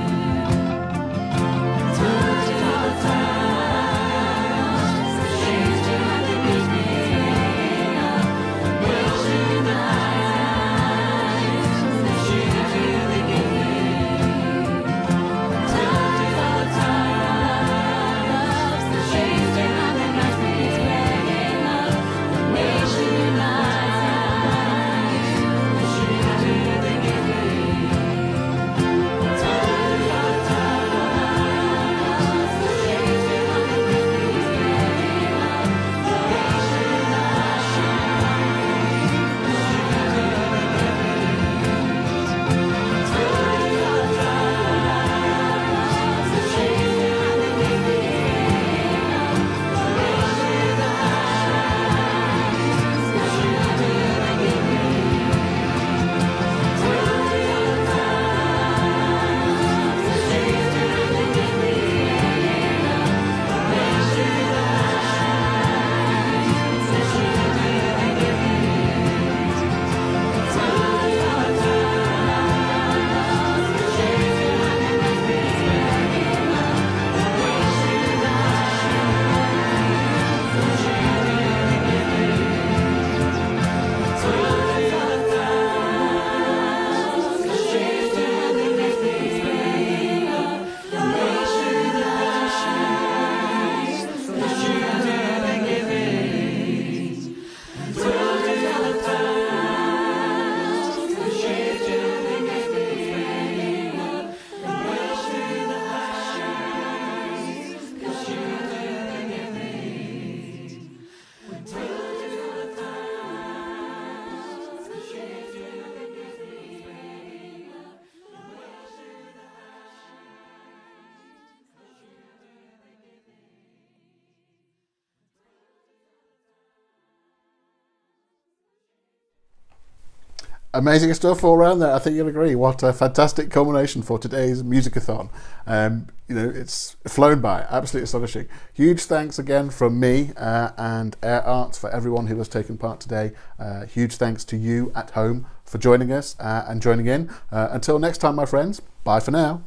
Amazing stuff all around there. I think you'll agree. What a fantastic culmination for today's Musicathon. It's flown by. Absolutely astonishing. Huge thanks again from me and Air Arts for everyone who has taken part today. Huge thanks to you at home for joining us and joining in. Until next time, my friends. Bye for now.